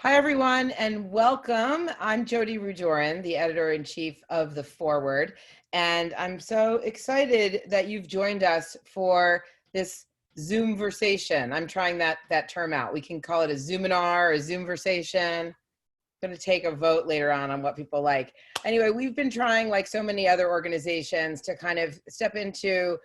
Hi, everyone, and welcome. I'm Jodi Rudoren, the editor-in-chief of The Forward, and I'm so excited that you've joined us for this Zoomversation. I'm trying that term out. We can call it a Zoominar, a Zoomversation. I'm going to take a vote later on what people like. Anyway, we've been trying, like so many other organizations, to kind of step into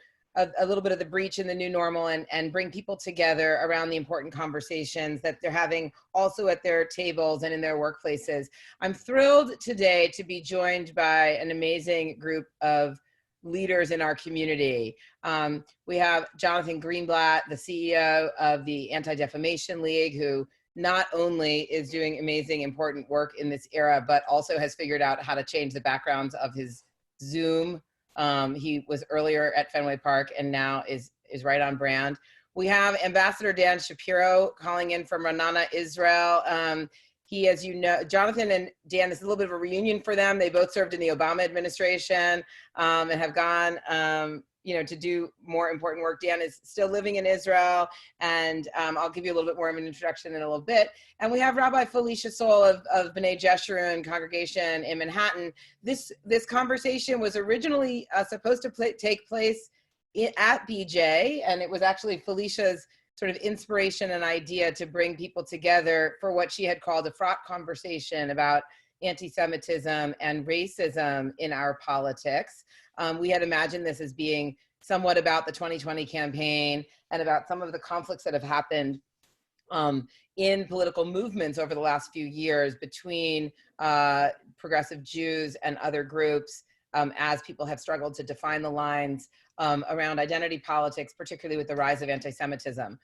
a little bit of the breach in the new normal and bring people together around the important conversations that they're having also at their tables and in their workplaces. I'm thrilled today to be joined by an amazing group of leaders in our community. We have Jonathan Greenblatt, the CEO of the Anti-Defamation League, who not only is doing amazing, important work in this era, but also has figured out how to change the backgrounds of his Zoom. He was earlier at Fenway Park and now is right on brand. We have Ambassador Dan Shapiro calling in from Ra'anana, Israel. He, as you know, Jonathan and Dan, this is a little bit of a reunion for them. They both served in the Obama administration and have gone, to do more important work. Dan is still living in Israel, and I'll give you a little bit more of an introduction in a little bit. And we have Rabbi Felicia Sol of B'nai Jeshurun congregation in Manhattan. This conversation was originally supposed to take place at BJ, and it was actually Felicia's sort of inspiration and idea to bring people together for what she had called a Fraught conversation about anti-Semitism and racism in our politics. We had imagined this as being somewhat about the 2020 campaign and about some of the conflicts that have happened in political movements over the last few years between progressive Jews and other groups as people have struggled to define the lines around identity politics, particularly with the rise of anti-Semitism.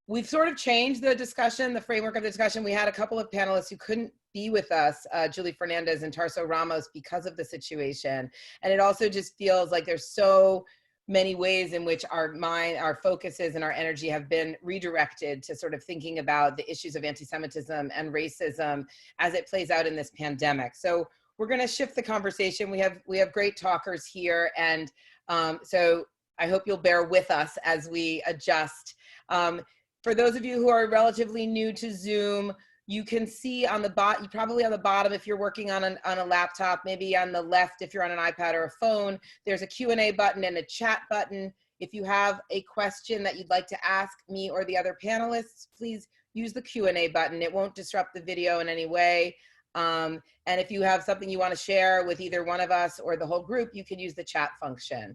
We've sort of changed the discussion, the framework of the discussion. We had a couple of panelists who couldn't be with us, Julie Fernandes and Tarso Ramos, because of the situation. And it also just feels like there's so many ways in which our mind, our focuses, and our energy have been redirected to sort of thinking about the issues of anti-Semitism and racism as it plays out in this pandemic. So we're going to shift the conversation. We have great talkers here, and so I hope you'll bear with us as we adjust. For those of you who are relatively new to Zoom, you can see on the probably on the bottom if you're working on a laptop, maybe on the left if you're on an iPad or a phone, there's a Q&A button and a chat button. If you have a question that you'd like to ask me or the other panelists, please use the Q&A button. It won't disrupt the video in any way. And if you have something you want to share with either one of us or the whole group, you can use the chat function.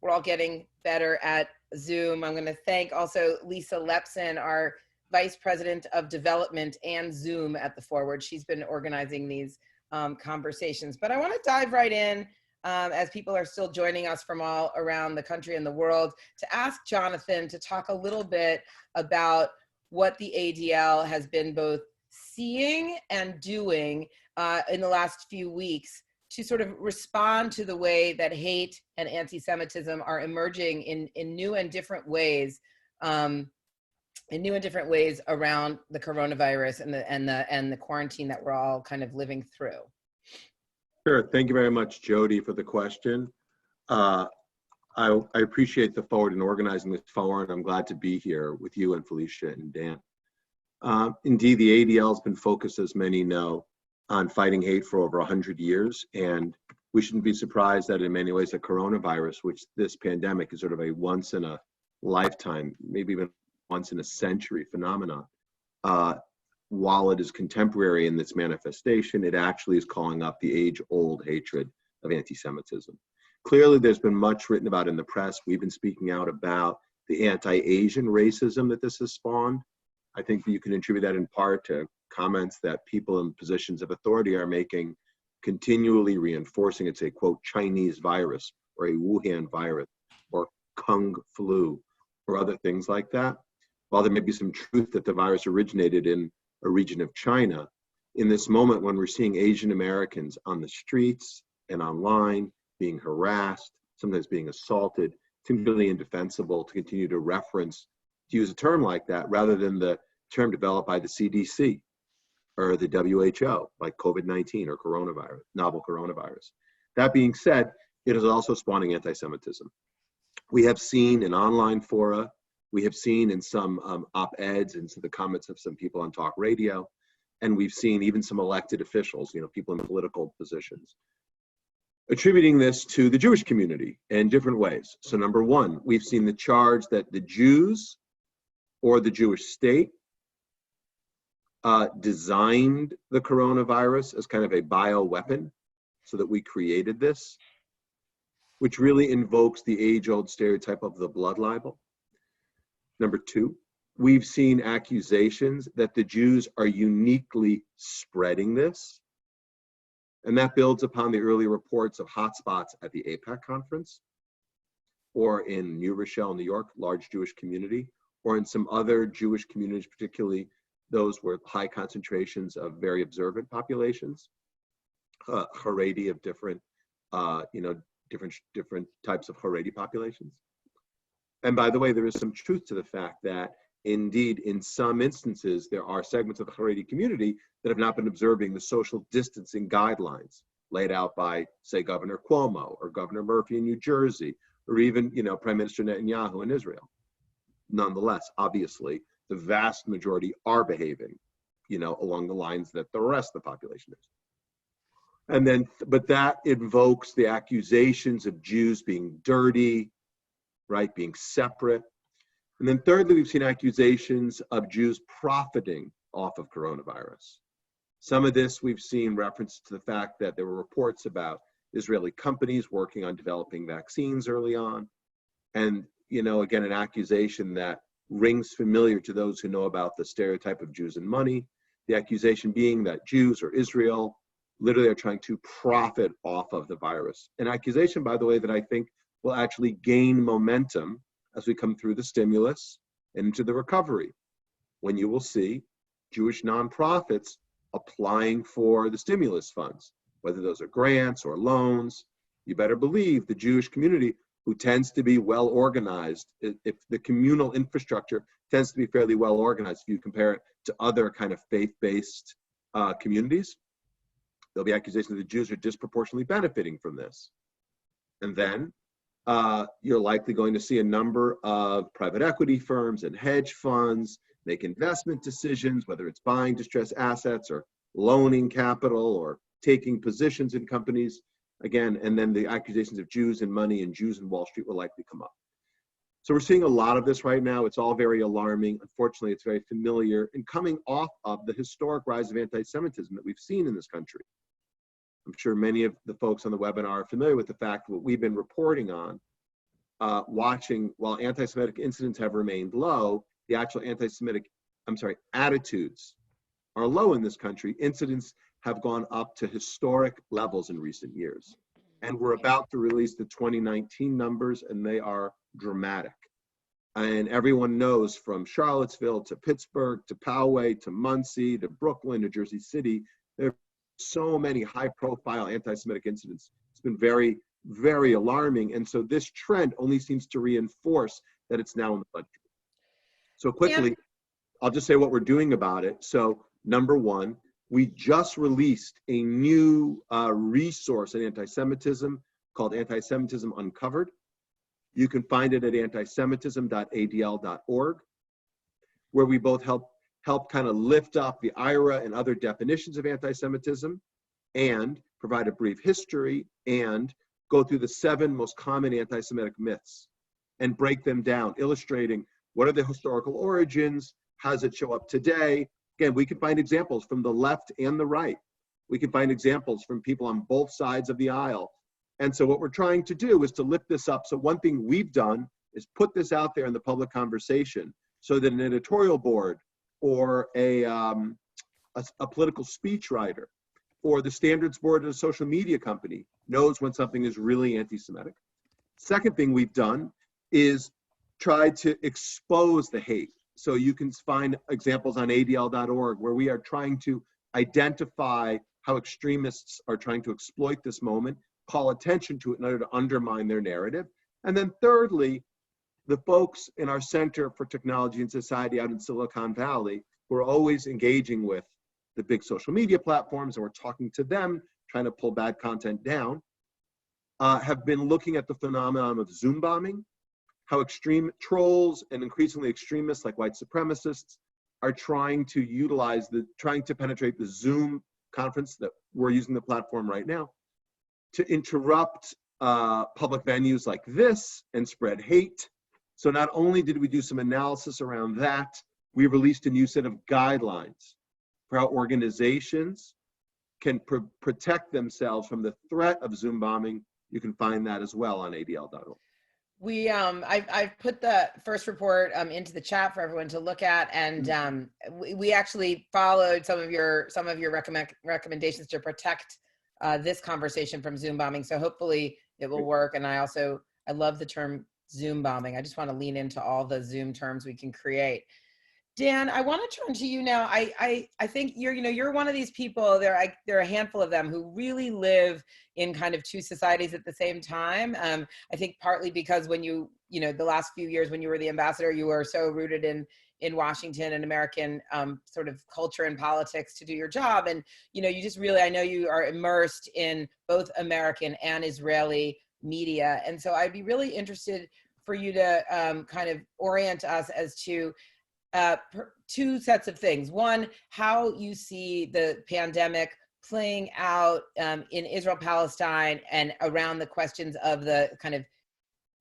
We're all getting better at Zoom. I'm going to thank also Lisa Lepson, our Vice President of Development and Zoom at The Forward. She's been organizing these conversations. But I want to dive right in, as people are still joining us from all around the country and the world, to ask Jonathan to talk a little bit about what the ADL has been both seeing and doing in the last few weeks to sort of respond to the way that hate and anti-Semitism are emerging in new and different ways, around the coronavirus and the quarantine that we're all kind of living through. Sure. Thank you very much, Jodi, for the question. I appreciate the Forward in organizing this forum. I'm glad to be here with you and Felicia and Dan. Indeed, the ADL has been focused, as many know, on fighting hate for over 100 years. And we shouldn't be surprised that in many ways the coronavirus, which this pandemic is sort of a once in a lifetime, maybe even once in a century phenomenon, while it is contemporary in its manifestation, it actually is calling up the age-old hatred of anti-Semitism. Clearly, there's been much written about in the press. We've been speaking out about the anti-Asian racism that this has spawned. I think that you can attribute that in part to comments that people in positions of authority are making, continually reinforcing it's a, quote, Chinese virus or a Wuhan virus or Kung flu or other things like that. While there may be some truth that the virus originated in a region of China, in this moment when we're seeing Asian Americans on the streets and online being harassed, sometimes being assaulted, it seems really indefensible to continue to reference, to use a term like that, rather than the term developed by the CDC or the WHO, like COVID-19 or coronavirus, novel coronavirus. That being said, it is also spawning anti-Semitism. We have seen in online fora We have seen in some op-eds and to the comments of some people on talk radio, and we've seen even some elected officials, people in political positions, attributing this to the Jewish community in different ways. So number one, we've seen the charge that the Jews or the Jewish state designed the coronavirus as kind of a bioweapon, so that we created this, which really invokes the age-old stereotype of the blood libel. Number two, we've seen accusations that the Jews are uniquely spreading this, and that builds upon the early reports of hotspots at the AIPAC conference, or in New Rochelle, New York, large Jewish community, or in some other Jewish communities, particularly those with high concentrations of very observant populations, Haredi of different types of Haredi populations. And by the way, there is some truth to the fact that indeed, in some instances, there are segments of the Haredi community that have not been observing the social distancing guidelines laid out by, say, Governor Cuomo or Governor Murphy in New Jersey, or even, Prime Minister Netanyahu in Israel. Nonetheless, obviously, the vast majority are behaving, along the lines that the rest of the population is. And then, but that invokes the accusations of Jews being dirty, right, being separate. And then thirdly, we've seen accusations of Jews profiting off of coronavirus. Some of this we've seen reference to the fact that there were reports about Israeli companies working on developing vaccines early on. And, again, an accusation that rings familiar to those who know about the stereotype of Jews and money. The accusation being that Jews or Israel literally are trying to profit off of the virus. An accusation, by the way, that I think will actually gain momentum as we come through the stimulus and into the recovery, when you will see Jewish nonprofits applying for the stimulus funds, whether those are grants or loans. You better believe the Jewish community, who tends to be well organized, if the communal infrastructure tends to be fairly well organized, if you compare it to other kind of faith-based communities, there'll be accusations that the Jews are disproportionately benefiting from this. And then you're likely going to see a number of private equity firms and hedge funds make investment decisions, whether it's buying distressed assets or loaning capital or taking positions in companies. Again, and then the accusations of Jews and money and Jews in Wall Street will likely come up. So we're seeing a lot of this right now. It's all very alarming. Unfortunately, it's very familiar and coming off of the historic rise of anti-Semitism that we've seen in this country. I'm sure many of the folks on the webinar are familiar with the fact that what we've been reporting on, watching while anti-Semitic incidents have remained low, the actual attitudes are low in this country. Incidents have gone up to historic levels in recent years. And we're about to release the 2019 numbers, and they are dramatic. And everyone knows, from Charlottesville to Pittsburgh to Poway to Muncie to Brooklyn to Jersey City, there are so many high-profile anti-Semitic incidents. It's been very, very alarming. And so this trend only seems to reinforce that it's now in the country. So quickly, I'll just say what we're doing about it. So number one, we just released a new resource on anti-Semitism called Anti-Semitism Uncovered. You can find it at antisemitism.adl.org, where we both help kind of lift up the IRA and other definitions of anti-Semitism, and provide a brief history, and go through the 7 most common anti-Semitic myths and break them down, illustrating what are the historical origins, how does it show up today. Again, we can find examples from the left and the right. We can find examples from people on both sides of the aisle. And so what we're trying to do is to lift this up. So one thing we've done is put this out there in the public conversation so that an editorial board or a political speechwriter or the standards board of a social media company knows when something is really anti-Semitic. Second thing we've done is try to expose the hate. So you can find examples on adl.org where we are trying to identify how extremists are trying to exploit this moment, call attention to it in order to undermine their narrative. And then thirdly, the folks in our Center for Technology and Society out in Silicon Valley, who are always engaging with the big social media platforms, and we're talking to them, trying to pull bad content down, have been looking at the phenomenon of Zoom bombing, how extreme trolls and increasingly extremists like white supremacists are trying to penetrate the Zoom conference that we're using the platform right now to interrupt public venues like this and spread hate. So not only did we do some analysis around that, we released a new set of guidelines for how organizations can protect themselves from the threat of Zoom bombing. You can find that as well on adl.org. I've put the first report into the chat for everyone to look at, and we actually followed some of your recommendations to protect this conversation from Zoom bombing. So hopefully it will work. And I love the term Zoom bombing. I just want to lean into all the Zoom terms we can create. Dan, I want to turn to you now. I think you're one of these people. There are a handful of them who really live in kind of two societies at the same time. I think partly because when the last few years when you were the ambassador, you were so rooted in Washington and American sort of culture and politics to do your job. And, you just really, I know you are immersed in both American and Israeli media. And so I'd be really interested for you to kind of orient us as to two sets of things. One, how you see the pandemic playing out in Israel-Palestine and around the questions of the kind of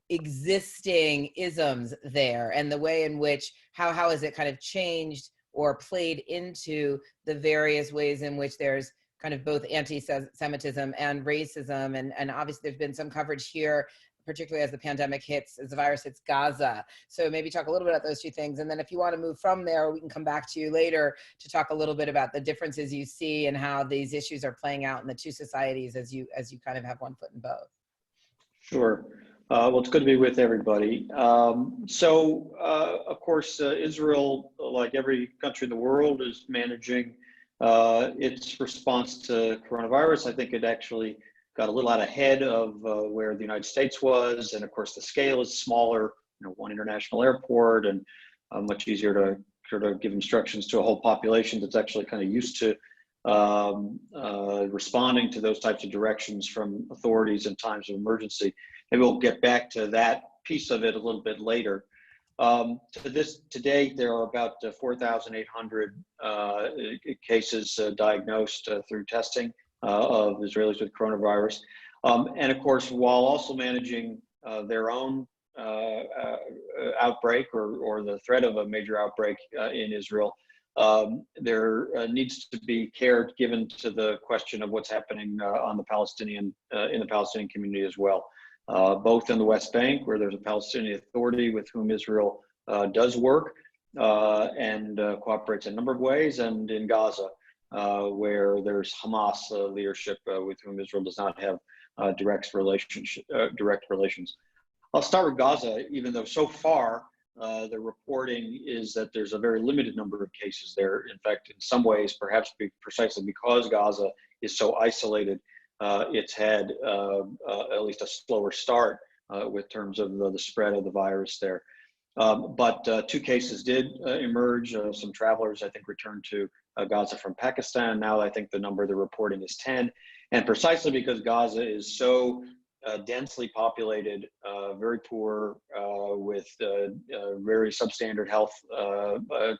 existing isms there, and the way in which, how has it kind of changed or played into the various ways in which there's kind of both anti-Semitism and racism. And obviously there's been some coverage here, particularly as the virus hits Gaza. So maybe talk a little bit about those two things. And then if you want to move from there, we can come back to you later to talk a little bit about the differences you see and how these issues are playing out in the two societies as you kind of have one foot in both. Sure. Well, it's good to be with everybody. Of course, Israel, like every country in the world, is managing its response to coronavirus. I think it actually got a little out ahead of where the United States was. And of course, the scale is smaller, one international airport, and much easier to sort of give instructions to a whole population that's actually kind of used to responding to those types of directions from authorities in times of emergency. Maybe we'll get back to that piece of it a little bit later. To date, there are about 4,800 cases diagnosed through testing of Israelis with coronavirus. And of course, while also managing their own outbreak or the threat of a major outbreak in Israel, there needs to be care given to the question of what's happening on the Palestinian in the Palestinian community as well, both in the West Bank, where there's a Palestinian Authority with whom Israel does work and cooperates in a number of ways, and in Gaza, where there's Hamas leadership with whom Israel does not have direct relations. I'll start with Gaza, even though so far the reporting is that there's a very limited number of cases there. In fact, in some ways, perhaps precisely because Gaza is so isolated, it's had at least a slower start with terms of the spread of the virus there. But two cases did emerge. Some travelers, I think, returned to Gaza from Pakistan. Now I think the number they're reporting is 10. And precisely because Gaza is so densely populated, very poor, with very substandard health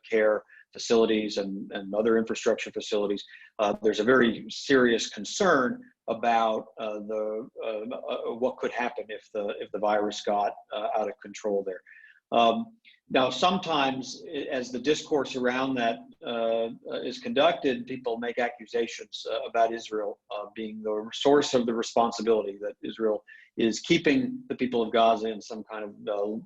care facilities and other infrastructure facilities, there's a very serious concern about what could happen if the virus got out of control there. Now, sometimes as the discourse around that is conducted, people make accusations about Israel being the source of the responsibility, that Israel is keeping the people of Gaza in some kind of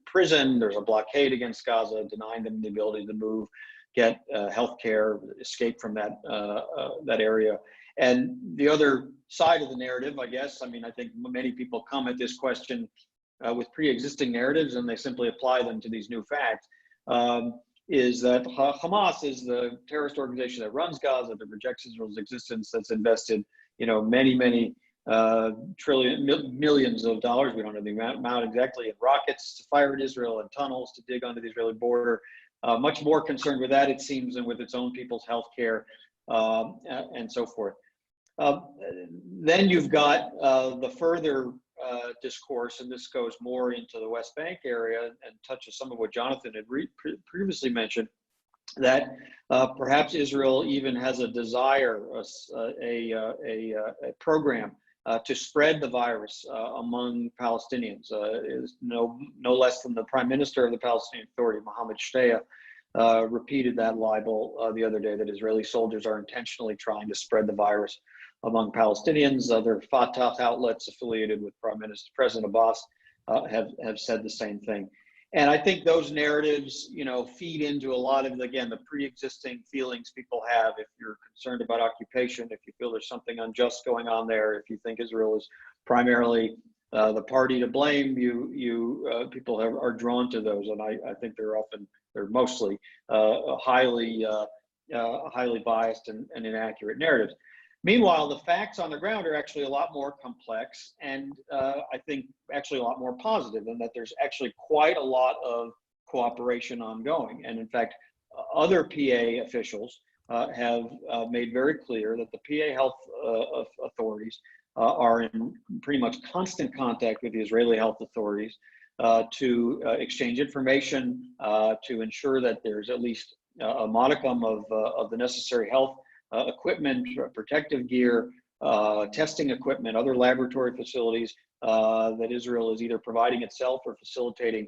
prison. There's a blockade against Gaza, denying them the ability to move, get health care, escape from that area. And the other side of the narrative, I guess, I think many people come at this question with pre-existing narratives, and they simply apply them to these new facts, is that Hamas is the terrorist organization that runs Gaza, that rejects Israel's existence, that's invested, many millions of dollars. We don't know the amount exactly, in rockets to fire at Israel and tunnels to dig under the Israeli border. Much more concerned with that, it seems, than with its own people's health care and so forth. Then you've got the further discourse, and this goes more into the West Bank area and touches some of what Jonathan had previously mentioned, that perhaps Israel even has a desire, a program to spread the virus among Palestinians. Is no less than the Prime Minister of the Palestinian Authority, Mohammed Shtayyeh, repeated that libel the other day, that Israeli soldiers are intentionally trying to spread the virus among Palestinians. Other Fatah outlets affiliated with President Abbas have said the same thing. And I think those narratives, feed into a lot of, again, the pre-existing feelings people have. If you're concerned about occupation, if you feel there's something unjust going on there, if you think Israel is primarily the party to blame, people are drawn to those. And I think they're mostly highly biased and inaccurate narratives. Meanwhile, the facts on the ground are actually a lot more complex, and I think actually a lot more positive, in that there's actually quite a lot of cooperation ongoing. And in fact, other PA officials have made very clear that the PA health authorities are in pretty much constant contact with the Israeli health authorities to exchange information, to ensure that there's at least a modicum of the necessary health equipment, protective gear, testing equipment, other laboratory facilities that Israel is either providing itself or facilitating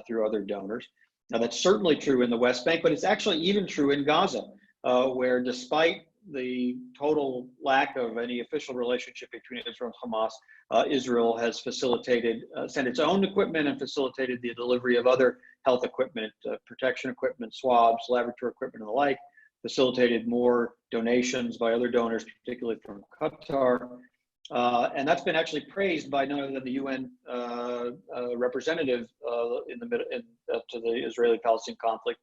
through other donors. Now, that's certainly true in the West Bank, but it's actually even true in Gaza, where despite the total lack of any official relationship between Israel and Hamas, Israel has facilitated, sent its own equipment and facilitated the delivery of other health equipment, protection equipment, swabs, laboratory equipment, and the like, facilitated more donations by other donors, particularly from Qatar. And that's been actually praised by none other than the UN representative to the Israeli-Palestinian conflict,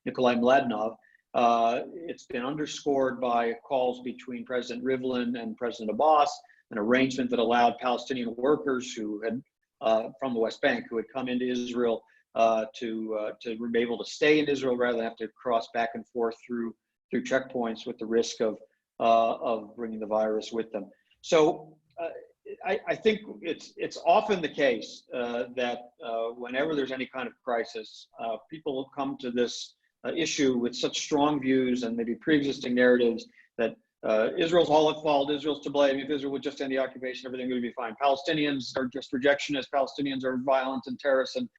Nikolai Mladenov. It's been underscored by calls between President Rivlin and President Abbas, an arrangement that allowed Palestinian workers who had, from the West Bank, who had come into Israel to be able to stay in Israel rather than have to cross back and forth through checkpoints with the risk of bringing the virus with them. So I think it's often the case that whenever there's any kind of crisis, people come to this issue with such strong views and maybe pre-existing narratives that Israel's all at fault, Israel's to blame. If Israel would just end the occupation, everything would be fine. Palestinians are just rejectionists. Palestinians are violent and terrorists, and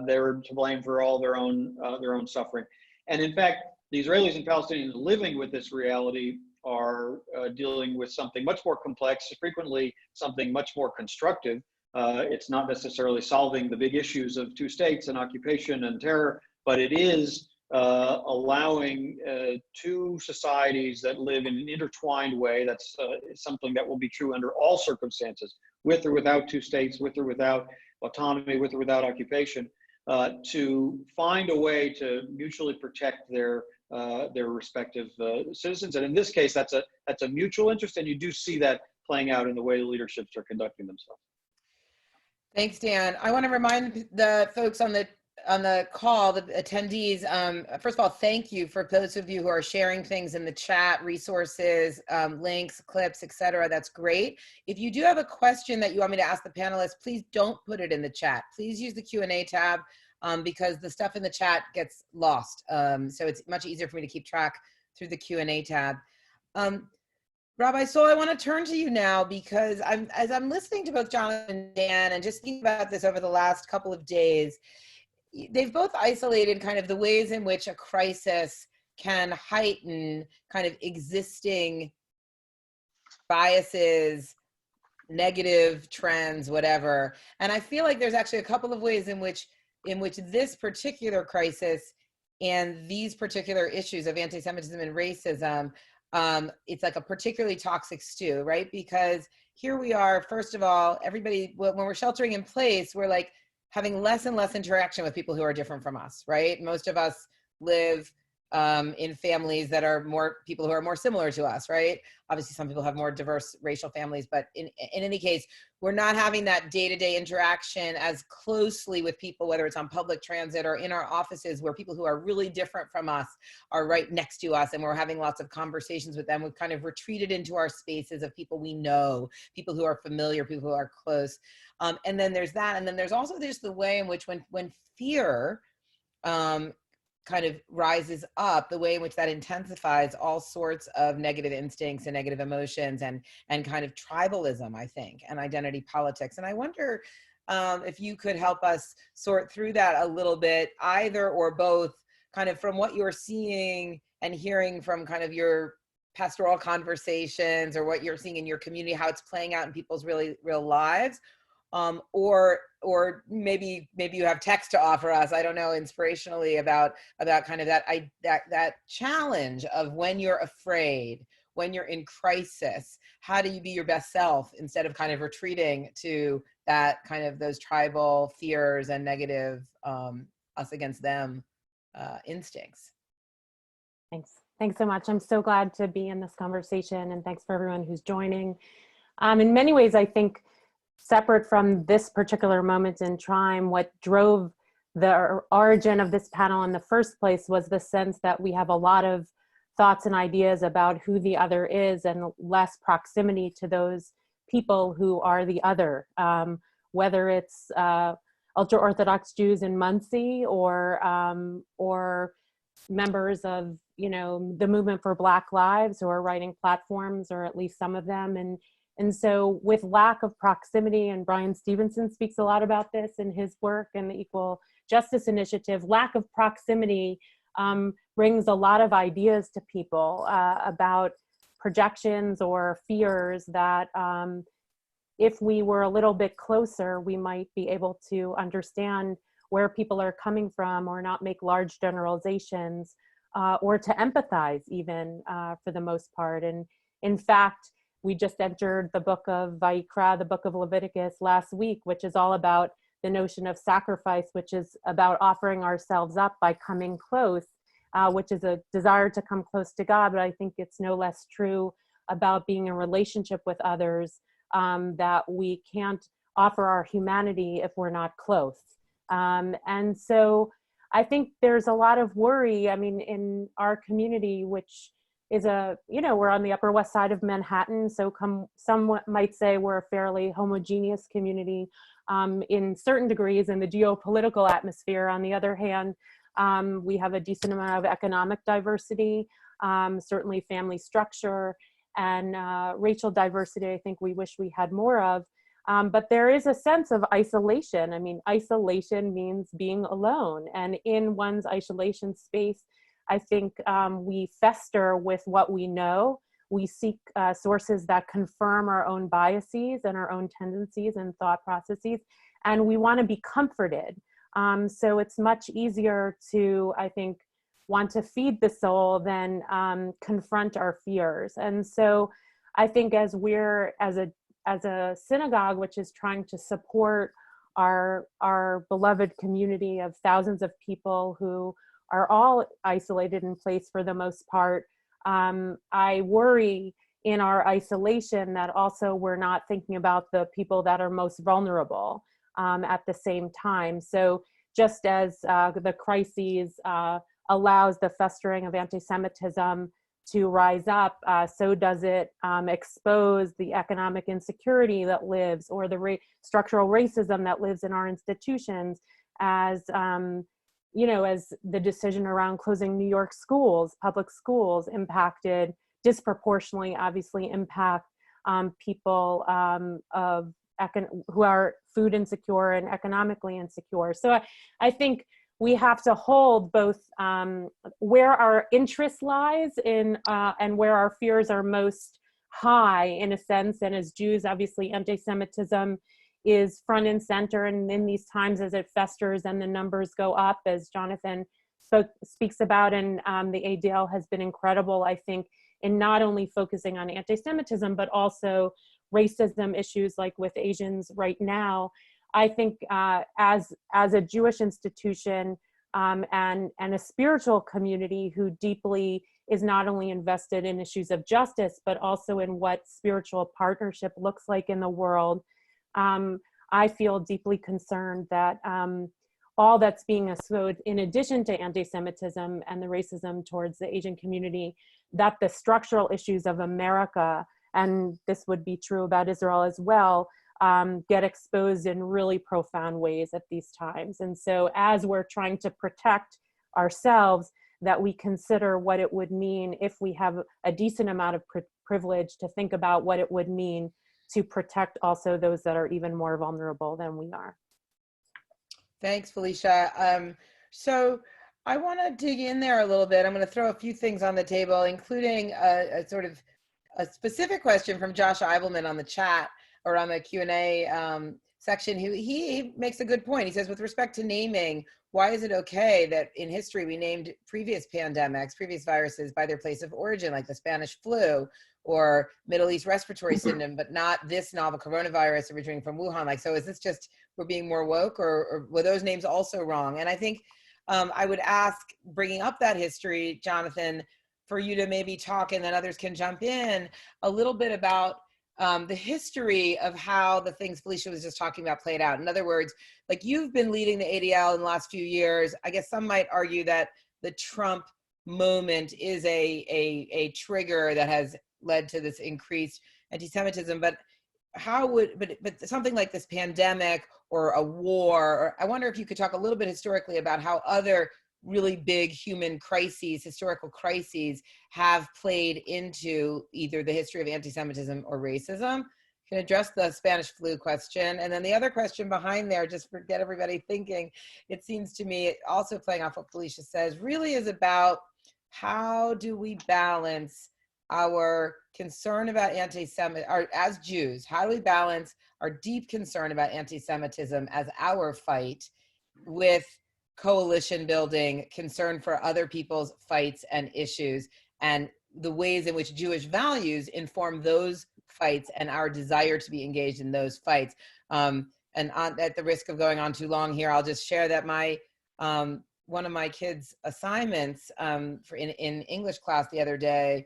they're to blame for all their own suffering. And in fact, the Israelis and Palestinians living with this reality are dealing with something much more complex, frequently something much more constructive. It's not necessarily solving the big issues of two states and occupation and terror, but it is allowing two societies that live in an intertwined way. That's something that will be true under all circumstances, with or without two states, with or without autonomy, with or without occupation, to find a way to mutually protect their respective citizens. And in this case, that's a mutual interest, and you do see that playing out in the way the leaderships are conducting themselves. Thanks, Dan. I want to remind the folks on the call, the attendees, first of all, thank you for those of you who are sharing things in the chat, resources, links, clips, etc. That's great. If you do have a question that you want me to ask the panelists, please don't put it in the chat. Please use the Q&A tab because the stuff in the chat gets lost. So it's much easier for me to keep track through the Q&A tab. Rabbi Sol, I want to turn to you now because as I'm listening to both Jonathan and Dan and just thinking about this over the last couple of days, they've both isolated kind of the ways in which a crisis can heighten kind of existing biases, negative trends, whatever. And I feel like there's actually a couple of ways in which this particular crisis and these particular issues of anti-Semitism and racism, it's like a particularly toxic stew, right? Because here we are, first of all, everybody, when we're sheltering in place, we're like having less and less interaction with people who are different from us, right? Most of us live in families that are more people who are more similar to us, right? Obviously, some people have more diverse racial families, but in any case, we're not having that day-to-day interaction as closely with people, whether it's on public transit or in our offices, where people who are really different from us are right next to us, and we're having lots of conversations with them. We've kind of retreated into our spaces of people we know, people who are familiar, people who are close. And then there's that, and then there's also there's the way in which when fear kind of rises up, the way in which that intensifies all sorts of negative instincts and negative emotions and kind of tribalism, I think, and identity politics. And I wonder if you could help us sort through that a little bit, either or both, kind of from what you're seeing and hearing from kind of your pastoral conversations, or what you're seeing in your community, how it's playing out in people's real lives. Or maybe you have text to offer us, I don't know, inspirationally about kind of that challenge of when you're afraid, when you're in crisis, how do you be your best self instead of kind of retreating to that kind of those tribal fears and negative us against them instincts. Thanks so much. I'm so glad to be in this conversation, and thanks for everyone who's joining. In many ways, I think, separate from this particular moment in time, what drove the origin of this panel in the first place was the sense that we have a lot of thoughts and ideas about who the other is, and less proximity to those people who are the other, whether it's ultra-Orthodox Jews in Muncie, or members of, you know, the movement for Black Lives, who are writing platforms, or at least some of them. And so with lack of proximity, and Brian Stevenson speaks a lot about this in his work and the Equal Justice Initiative, lack of proximity brings a lot of ideas to people about projections or fears that if we were a little bit closer, we might be able to understand where people are coming from, or not make large generalizations, or to empathize even for the most part. And in fact, we just entered the book of Vayikra, the book of Leviticus, last week, which is all about the notion of sacrifice, which is about offering ourselves up by coming close, which is a desire to come close to God. But I think it's no less true about being in relationship with others, that we can't offer our humanity if we're not close. And so I think there's a lot of worry, I mean, in our community, which is we're on the Upper West Side of Manhattan, so some might say we're a fairly homogeneous community in certain degrees in the geopolitical atmosphere. On the other hand, we have a decent amount of economic diversity, certainly family structure, and racial diversity, I think we wish we had more of. But there is a sense of isolation. I mean, isolation means being alone, and in one's isolation space, I think we fester with what we know. We seek sources that confirm our own biases and our own tendencies and thought processes, and we want to be comforted. So it's much easier to, I think, want to feed the soul than confront our fears. And so I think as we're, as a synagogue, which is trying to support our beloved community of thousands of people who are all isolated in place for the most part, I worry in our isolation that also we're not thinking about the people that are most vulnerable at the same time. So just as the crises allows the festering of anti-Semitism to rise up, so does it expose the economic insecurity that lives, or the structural racism that lives in our institutions, as as the decision around closing New York schools, public schools, impacted disproportionately, obviously impact people who are food insecure and economically insecure. So I think we have to hold both where our interest lies in and where our fears are most high, in a sense. And as Jews, obviously anti-Semitism is front and center, and in these times as it festers and the numbers go up, as Jonathan speaks about, and the ADL has been incredible, I think, in not only focusing on anti-Semitism, but also racism issues like with Asians right now. I think as a Jewish institution, and a spiritual community who deeply is not only invested in issues of justice, but also in what spiritual partnership looks like in the world. I feel deeply concerned that all that's being exposed, in addition to anti-Semitism and the racism towards the Asian community, that the structural issues of America, and this would be true about Israel as well, get exposed in really profound ways at these times. And so as we're trying to protect ourselves, that we consider what it would mean if we have a decent amount of privilege to think about what it would mean to protect also those that are even more vulnerable than we are. Thanks, Felicia. So I want to dig in there a little bit. I'm going to throw a few things on the table, including a sort of a specific question from Josh Eibelman on the chat or on the Q&A section. He makes a good point. He says, with respect to naming, why is it okay that in history we named previous pandemics, previous viruses by their place of origin, like the Spanish flu or Middle East respiratory syndrome, but not this novel coronavirus originating from Wuhan? Like, so is this just we're being more woke, or were those names also wrong? And I think I would ask, bringing up that history, Jonathan, for you to maybe talk, and then others can jump in, a little bit about the history of how the things Felicia was just talking about played out. In other words, like, you've been leading the ADL in the last few years. I guess some might argue that the Trump moment is a trigger that has led to this increased anti-Semitism, but how would, but something like this pandemic or a war, or I wonder if you could talk a little bit historically about how other really big human crises, historical crises, have played into either the history of anti-Semitism or racism. You can address the Spanish flu question. And then the other question behind there, just for get everybody thinking, it seems to me, also playing off what Felicia says, really is about how do we balance our concern about anti-Semitism, or as Jews, how do we balance our deep concern about anti-Semitism as our fight with coalition building, concern for other people's fights and issues, and the ways in which Jewish values inform those fights and our desire to be engaged in those fights. And at the risk of going on too long here, I'll just share that my one of my kids' assignments in English class the other day,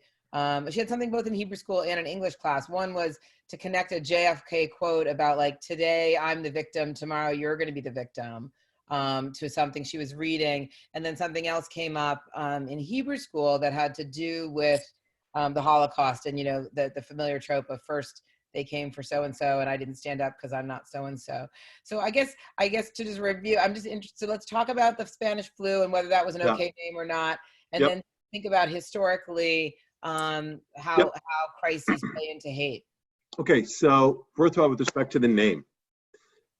she had something both in Hebrew school and in English class. One was to connect a JFK quote about, like, today I'm the victim, tomorrow you're going to be the victim, to something she was reading. And then something else came up in Hebrew school that had to do with the Holocaust, and, you know, the familiar trope of first they came for so-and-so and I didn't stand up because I'm not so-and-so. So I guess to just review, I'm just interested, so let's talk about the Spanish flu and whether that was an okay name or not. And then think about historically how crises play into hate. Okay, so first of all, with respect to the name,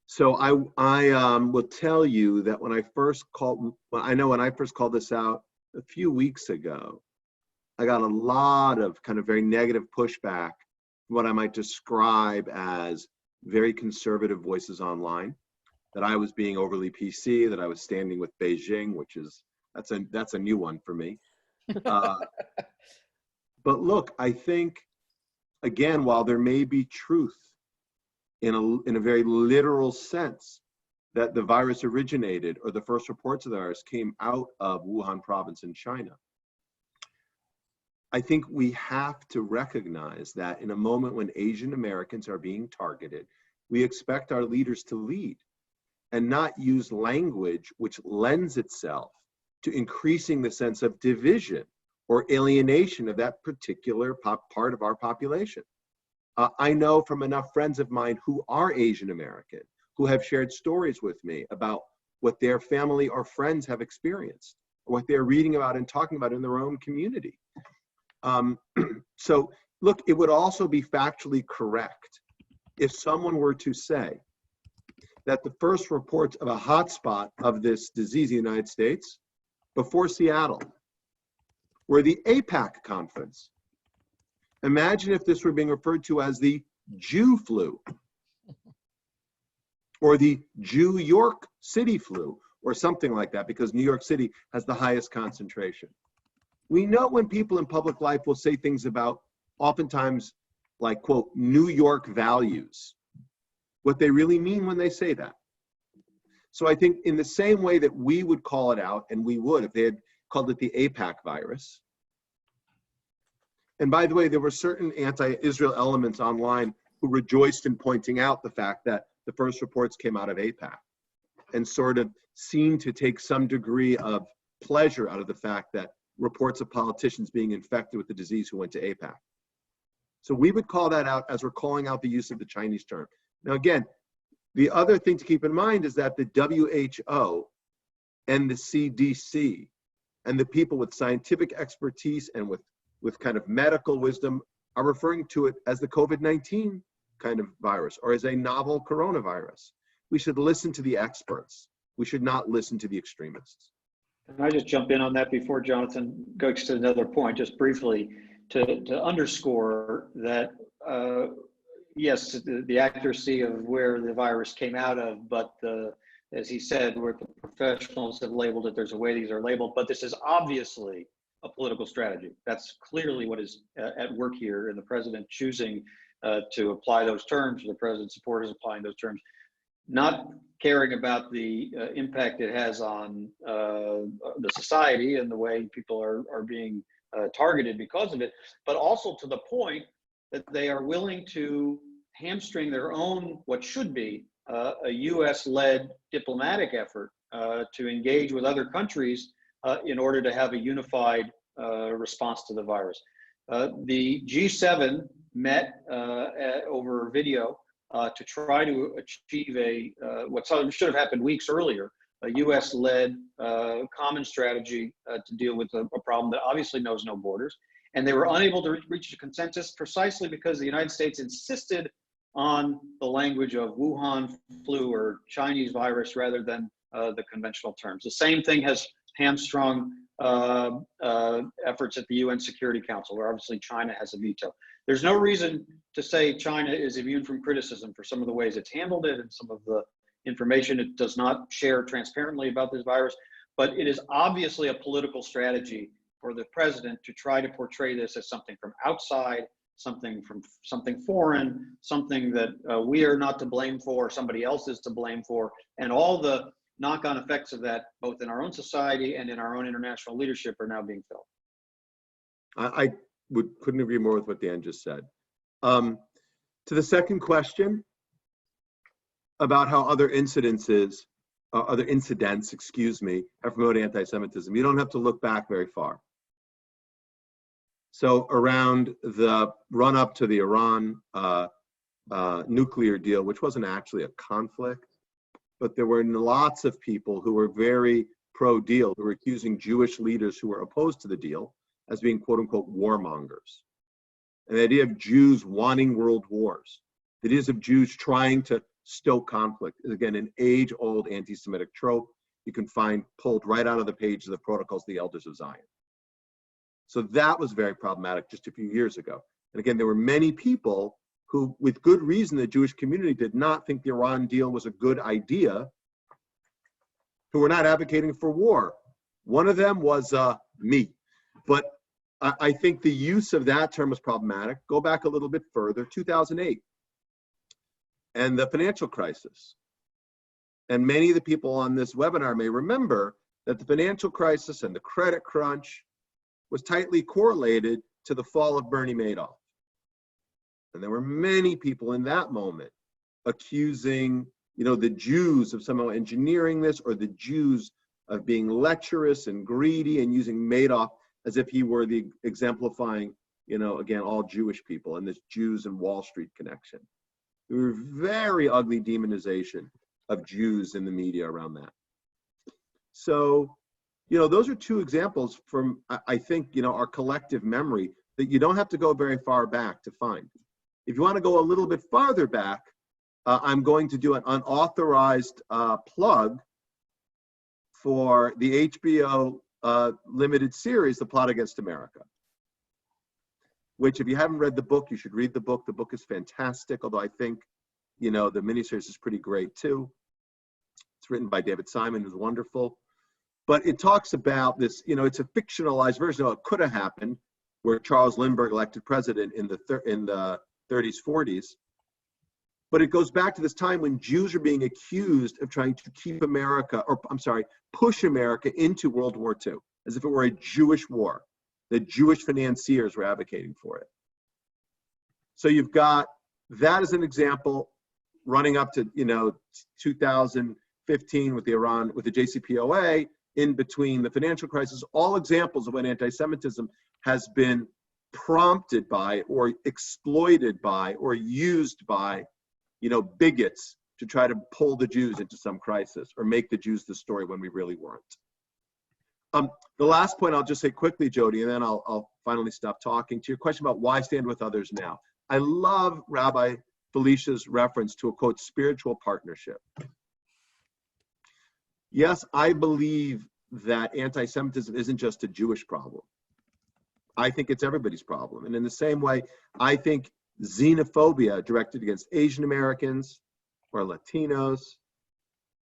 so I will tell you that when I first called this out a few weeks ago, I got a lot of kind of very negative pushback, what I might describe as very conservative voices online, that I was being overly PC, that I was standing with Beijing, which is, that's a new one for me. But look, I think, again, while there may be truth in a very literal sense that the virus originated, or the first reports of the virus came out of Wuhan province in China, I think we have to recognize that in a moment when Asian Americans are being targeted, we expect our leaders to lead and not use language which lends itself to increasing the sense of division or alienation of that particular part of our population. I know from enough friends of mine who are Asian American, who have shared stories with me about what their family or friends have experienced, or what they're reading about and talking about in their own community. So look, it would also be factually correct if someone were to say that the first reports of a hotspot of this disease in the United States before Seattle were the APAC conference. Imagine if this were being referred to as the Jew flu, or the Jew York City flu, or something like that, because New York City has the highest concentration. We know when people in public life will say things about, oftentimes, like, quote, New York values, what they really mean when they say that. So I think in the same way that we would call it out, and we would if they had called it the AIPAC virus. And by the way, there were certain anti-Israel elements online who rejoiced in pointing out the fact that the first reports came out of AIPAC and sort of seemed to take some degree of pleasure out of the fact that reports of politicians being infected with the disease who went to AIPAC. So we would call that out as we're calling out the use of the Chinese term. Now again, the other thing to keep in mind is that the WHO and the CDC and the people with scientific expertise and with kind of medical wisdom are referring to it as the COVID-19 kind of virus or as a novel coronavirus. We should listen to the experts. We should not listen to the extremists. Can I just jump in on that before Jonathan goes to another point, just briefly, to underscore that, yes, the accuracy of where the virus came out of, but as he said, where the professionals have labeled it, there's a way these are labeled, but this is obviously a political strategy. That's clearly what is at work here, and the president choosing to apply those terms, the president's supporters applying those terms, not caring about the impact it has on the society and the way people are being targeted because of it, but also to the point that they are willing to hamstring their own, what should be a US-led diplomatic effort to engage with other countries in order to have a unified response to the virus. The G7 met over video to try to achieve what should have happened weeks earlier, a US-led common strategy to deal with a problem that obviously knows no borders. And they were unable to reach a consensus precisely because the United States insisted on the language of Wuhan flu or Chinese virus rather than the conventional terms. The same thing has hamstrung efforts at the UN Security Council, where obviously China has a veto. There's no reason to say China is immune from criticism for some of the ways it's handled it and some of the information it does not share transparently about this virus, but it is obviously a political strategy for the president to try to portray this as something from outside, something foreign, something that we are not to blame for, somebody else is to blame for, and all the knock-on effects of that, both in our own society and in our own international leadership, are now being felt. I couldn't agree more with what Dan just said. To the second question about how other incidents, excuse me, have promoted anti-Semitism, you don't have to look back very far. So around the run-up to the Iran nuclear deal, which wasn't actually a conflict, but there were lots of people who were very pro-deal, who were accusing Jewish leaders who were opposed to the deal as being quote-unquote warmongers. And the idea of Jews wanting world wars, the ideas of Jews trying to stoke conflict is, again, an age-old anti-Semitic trope you can find pulled right out of the pages of the Protocols of the Elders of Zion. So that was very problematic just a few years ago. And again, there were many people who, with good reason, the Jewish community did not think the Iran deal was a good idea, who were not advocating for war. One of them was me. But I think the use of that term was problematic. Go back a little bit further, 2008, and the financial crisis. And many of the people on this webinar may remember that the financial crisis and the credit crunch was tightly correlated to the fall of Bernie Madoff. And there were many people in that moment accusing, the Jews of somehow engineering this, or the Jews of being lecherous and greedy and using Madoff as if he were the exemplifying, again, all Jewish people and this Jews and Wall Street connection. There were very ugly demonization of Jews in the media around that. So, those are two examples from, I think, our collective memory that you don't have to go very far back to find. If you want to go a little bit farther back, I'm going to do an unauthorized plug for the HBO limited series, The Plot Against America, which, if you haven't read the book, you should read the book. The book is fantastic, although I think, the miniseries is pretty great too. It's written by David Simon, who's wonderful. But it talks about this, it's a fictionalized version of what could have happened, where Charles Lindbergh elected president in the 30s, 40s. But it goes back to this time when Jews are being accused of trying to keep America, or I'm sorry, push America into World War II, as if it were a Jewish war. The Jewish financiers were advocating for it. So you've got that as an example, running up to 2015 with the JCPOA, in between the financial crisis, all examples of when anti-Semitism has been prompted by or exploited by or used by bigots to try to pull the Jews into some crisis or make the Jews the story when we really weren't. The last point I'll just say quickly, Jodi, and then I'll finally stop talking, to your question about why stand with others now. I love Rabbi Felicia's reference to a, quote, spiritual partnership. Yes, I believe that anti-Semitism isn't just a Jewish problem. I think it's everybody's problem. And in the same way, I think xenophobia directed against Asian Americans or Latinos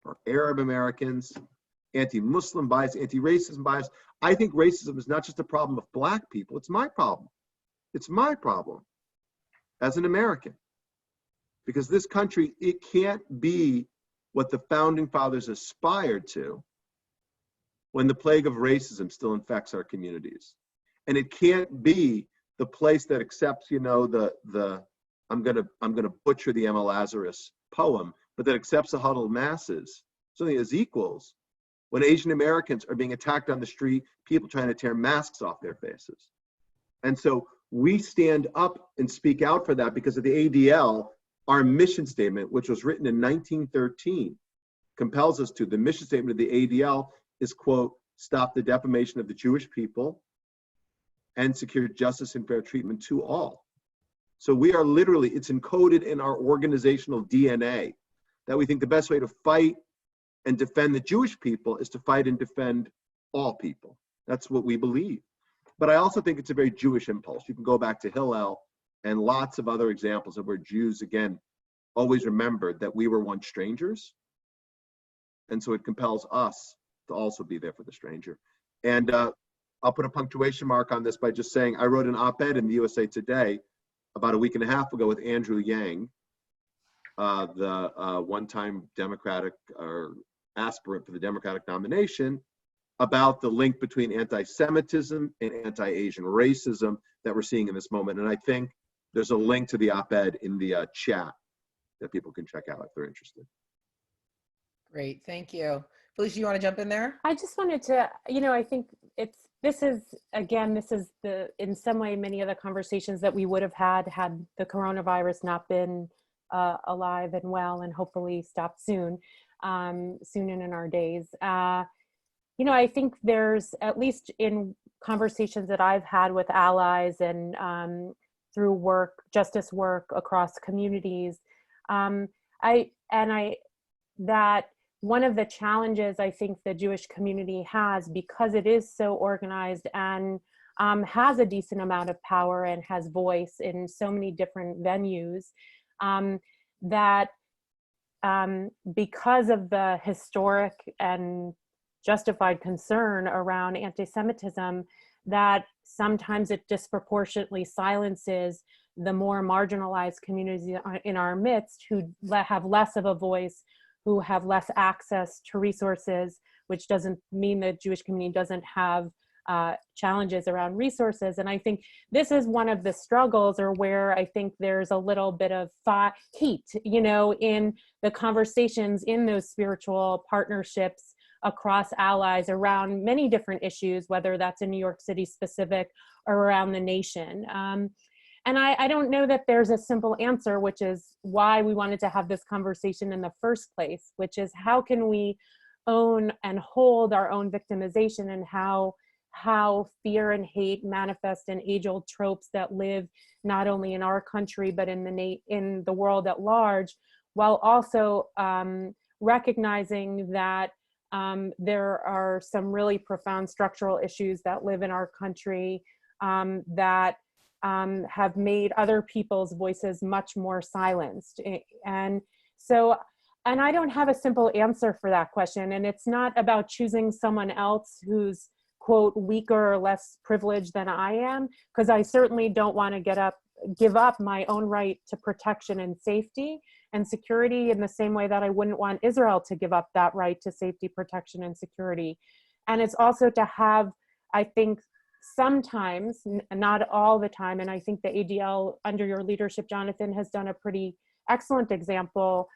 or Arab Americans, anti-Muslim bias, anti-racism bias. I think racism is not just a problem of Black people, it's my problem. It's my problem as an American. Because this country, it can't be what the founding fathers aspired to when the plague of racism still infects our communities. And it can't be the place that accepts, I'm gonna butcher the Emma Lazarus poem, but that accepts the huddled masses, something as equals, when Asian Americans are being attacked on the street, people trying to tear masks off their faces. And so we stand up and speak out for that because of the ADL, our mission statement, which was written in 1913, compels us to. The mission statement of the ADL is, quote, stop the defamation of the Jewish people and secure justice and fair treatment to all. So we are literally, it's encoded in our organizational DNA that we think the best way to fight and defend the Jewish people is to fight and defend all people. That's what we believe. But I also think it's a very Jewish impulse. You can go back to Hillel and lots of other examples of where Jews, again, always remembered that we were once strangers. And so it compels us to also be there for the stranger. And I'll put a punctuation mark on this by just saying, I wrote an op-ed in the USA Today about a week and a half ago with Andrew Yang, the one-time Democratic or aspirant for the Democratic nomination, about the link between anti-Semitism and anti-Asian racism that we're seeing in this moment. And I think there's a link to the op-ed in the chat that people can check out if they're interested. Great, thank you. Felicia, you want to jump in there? I just wanted to, I think this is in some way, many of the conversations that we would have had the coronavirus not been alive and well and hopefully stopped soon in our days. I think there's, at least in conversations that I've had with allies and through justice work across communities, that one of the challenges I think the Jewish community has, because it is so organized and has a decent amount of power and has voice in so many different venues, that because of the historic and justified concern around anti-Semitism, that sometimes it disproportionately silences the more marginalized communities in our midst who have less of a voice, who have less access to resources, which doesn't mean the Jewish community doesn't have challenges around resources. And I think this is one of the struggles, or where I think there's a little bit of heat, in the conversations in those spiritual partnerships across allies around many different issues, whether that's in New York City specific or around the nation. And I don't know that there's a simple answer, which is why we wanted to have this conversation in the first place, which is how can we own and hold our own victimization, and how fear and hate manifest in age-old tropes that live not only in our country, but in the world at large, while also recognizing that there are some really profound structural issues that live in our country that have made other people's voices much more silenced. And I don't have a simple answer for that question. And it's not about choosing someone else who's, quote, weaker or less privileged than I am, because I certainly don't want to give up my own right to protection and safety. and security in the same way that I wouldn't want Israel to give up that right to safety, protection, and security. And it's also to have, I think, sometimes, not all the time, and I think the ADL under your leadership, Jonathan, has done a pretty excellent example,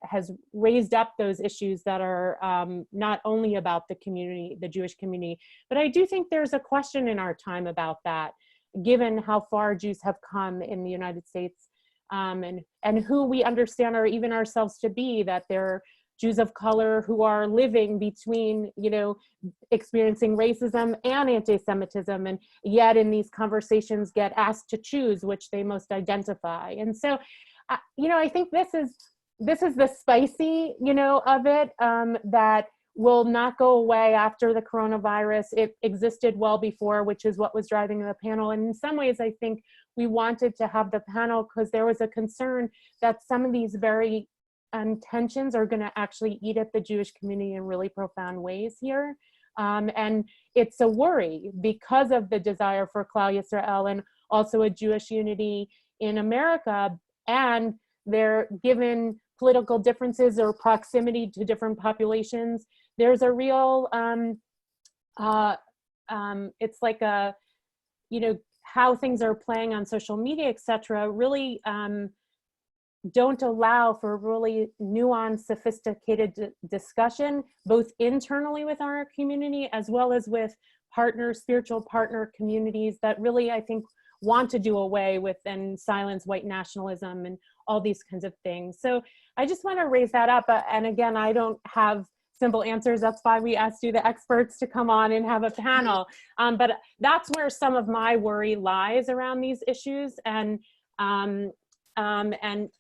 has raised up those issues that are not only about the community, the Jewish community, but I do think there's a question in our time about that, given how far Jews have come in the United States, and who we understand or even ourselves to be, that they're Jews of color who are living between, you know, experiencing racism and anti-Semitism, and yet in these conversations get asked to choose which they most identify. And so, you know, I think this is the spicy, you know, of it, that will not go away after the coronavirus. It existed well before, which is what was driving the panel. And in some ways, I think we wanted to have the panel because there was a concern that some of these very tensions are going to actually eat at the Jewish community in really profound ways here. And it's a worry because of the desire for Klal Yisrael and also a Jewish unity in America. And they're given political differences or proximity to different populations. There's a real, it's like a, you know, how things are playing on social media, et cetera, really don't allow for really nuanced, sophisticated discussion, both internally with our community, as well as with partners, spiritual partner communities that really, I think, want to do away with and silence white nationalism and all these kinds of things. So I just want to raise that up. And again, I don't have simple answers. That's why we asked you, the experts, to come on and have a panel. But that's where some of my worry lies around these issues. And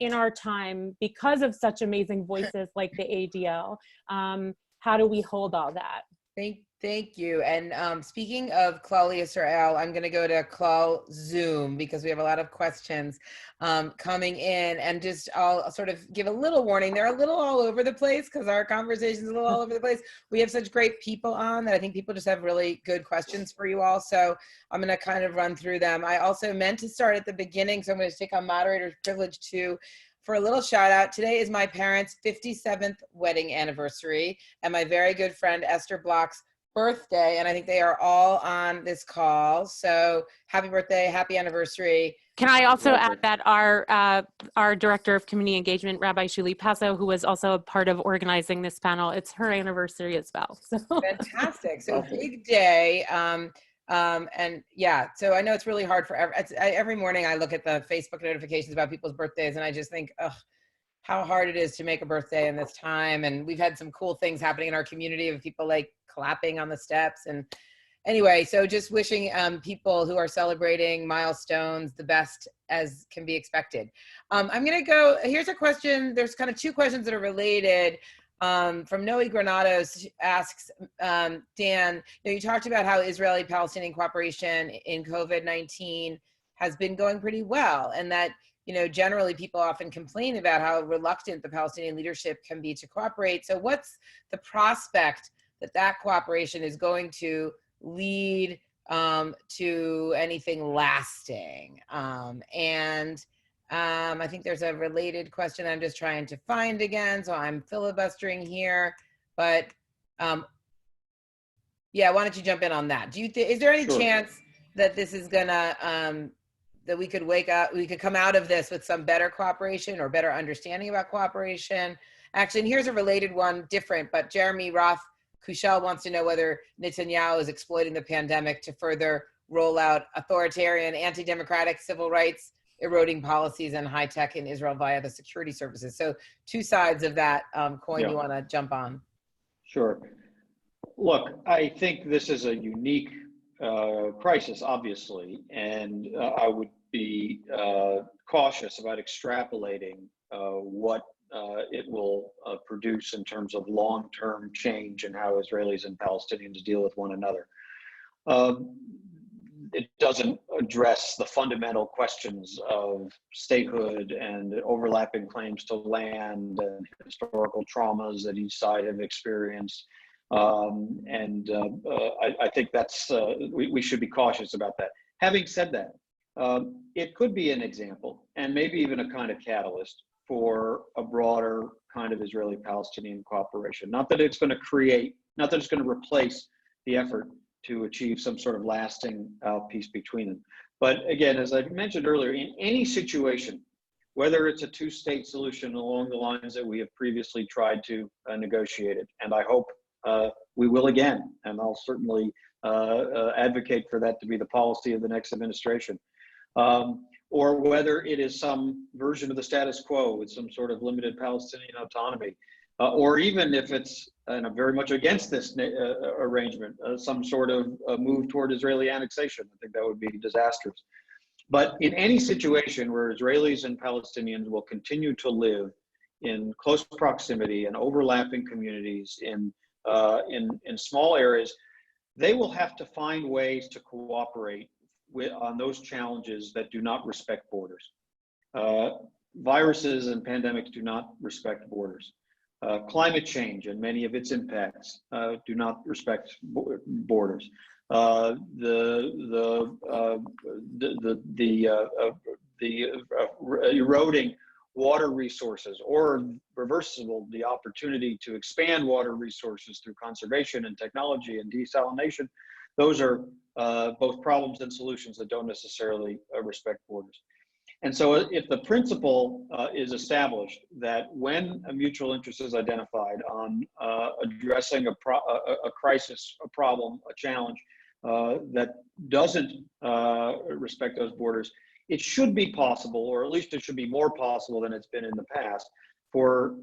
in our time, because of such amazing voices like the ADL, how do we hold all that? Thank you. And speaking of Klal Yisrael, I'm going to go to Klal Zoom because we have a lot of questions coming in, and just I'll sort of give a little warning. They're a little all over the place because our conversation is a little all over the place. We have such great people on that I think people just have really good questions for you all. So I'm going to kind of run through them. I also meant to start at the beginning, so I'm going to take on moderator's privilege for a little shout out. Today is my parents' 57th wedding anniversary and my very good friend Esther Block's birthday, and I think they are all on this call. So happy birthday, happy anniversary. Can I also add that our director of community engagement, Rabbi Julie Fernandes, who was also a part of organizing this panel, it's her anniversary as well. So. Fantastic. So big day. And yeah, so I know it's really hard for every morning I look at the Facebook notifications about people's birthdays and I just think, ugh, how hard it is to make a birthday in this time. And we've had some cool things happening in our community of people like clapping on the steps. And anyway, so just wishing people who are celebrating milestones the best as can be expected. I'm going to go, here's a question. There's kind of two questions that are related. From Noe Granados asks, Dan, you talked about how Israeli-Palestinian cooperation in COVID-19 has been going pretty well, and that generally people often complain about how reluctant the Palestinian leadership can be to cooperate. So what's the prospect that cooperation is going to lead to anything lasting? I think there's a related question I'm just trying to find again, so I'm filibustering here. But yeah, why don't you jump in on that? Is there any chance that this is gonna that we could come out of this with some better cooperation or better understanding about cooperation? Actually, and here's a related one, different, but Jeremy Roth Kushel wants to know whether Netanyahu is exploiting the pandemic to further roll out authoritarian, anti-democratic civil rights eroding policies and high tech in Israel via the security services. So two sides of that coin you want to jump on. Sure. Look, I think this is a unique crisis, obviously, and I would be cautious about extrapolating what it will produce in terms of long-term change in how Israelis and Palestinians deal with one another. It doesn't address the fundamental questions of statehood and overlapping claims to land and historical traumas that each side have experienced. I think that's, we should be cautious about that. Having said that, it could be an example and maybe even a kind of catalyst for a broader kind of Israeli-Palestinian cooperation. Not that it's going to replace the effort to achieve some sort of lasting peace between them. But again, as I mentioned earlier, in any situation, whether it's a two-state solution along the lines that we have previously tried to negotiate it, and I hope we will again, and I'll certainly advocate for that to be the policy of the next administration, or whether it is some version of the status quo with some sort of limited Palestinian autonomy, or even if it's, and I'm very much against this arrangement, some sort of move toward Israeli annexation. I think that would be disastrous. But in any situation where Israelis and Palestinians will continue to live in close proximity and overlapping communities in small areas, they will have to find ways to cooperate on those challenges that do not respect borders. Viruses and pandemics do not respect borders. Climate change and many of its impacts do not respect borders. Eroding water resources, or reversible, the opportunity to expand water resources through conservation and technology and desalination, those are both problems and solutions that don't necessarily respect borders. And so if the principle is established that when a mutual interest is identified on addressing a crisis, a problem, a challenge that doesn't respect those borders, it should be possible, or at least it should be more possible than it's been in the past, for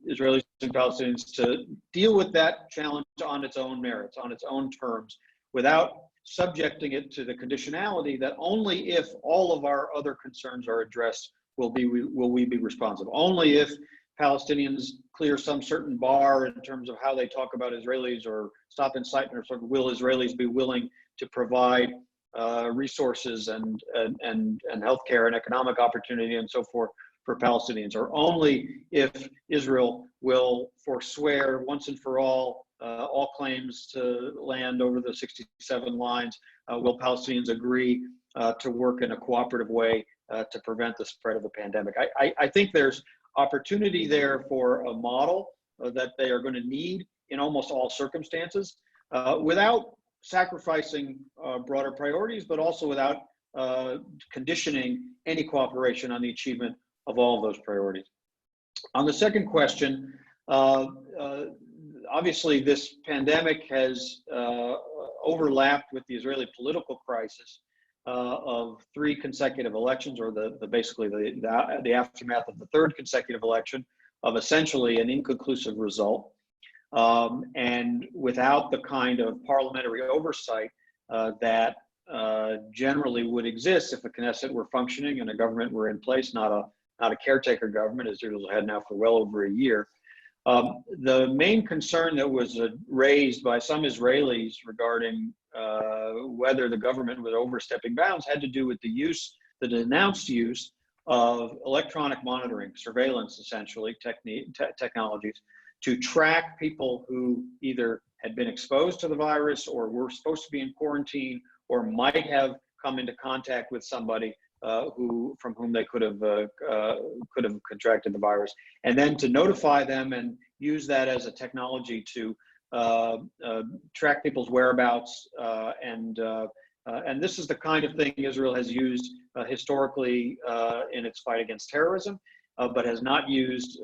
Israelis and Palestinians to deal with that challenge on its own merits, on its own terms, without subjecting it to the conditionality that only if all of our other concerns are addressed will we be responsible. Only if Palestinians clear some certain bar in terms of how they talk about Israelis or stop incitement or sort of will Israelis be willing to provide resources and healthcare and economic opportunity and so forth for Palestinians, or only if Israel will forswear once and for all claims to land over the 67 lines, will Palestinians agree to work in a cooperative way to prevent the spread of the pandemic. I think there's opportunity there for a model that they are going to need in almost all circumstances, without sacrificing broader priorities, but also without conditioning any cooperation on the achievement of all of those priorities. On the second question, obviously this pandemic has overlapped with the Israeli political crisis of 3 consecutive elections, or basically the aftermath of the 3rd consecutive election of essentially an inconclusive result. And without the kind of parliamentary oversight that generally would exist if the Knesset were functioning and a government were in place, not a caretaker government, as Israel had now for well over a year. The main concern that was raised by some Israelis regarding whether the government was overstepping bounds had to do with the denounced use of electronic monitoring, surveillance, essentially, technologies to track people who either had been exposed to the virus or were supposed to be in quarantine or might have come into contact with somebody from whom they could have contracted the virus, and then to notify them and use that as a technology to track people's whereabouts. And this is the kind of thing Israel has used historically in its fight against terrorism, but has not used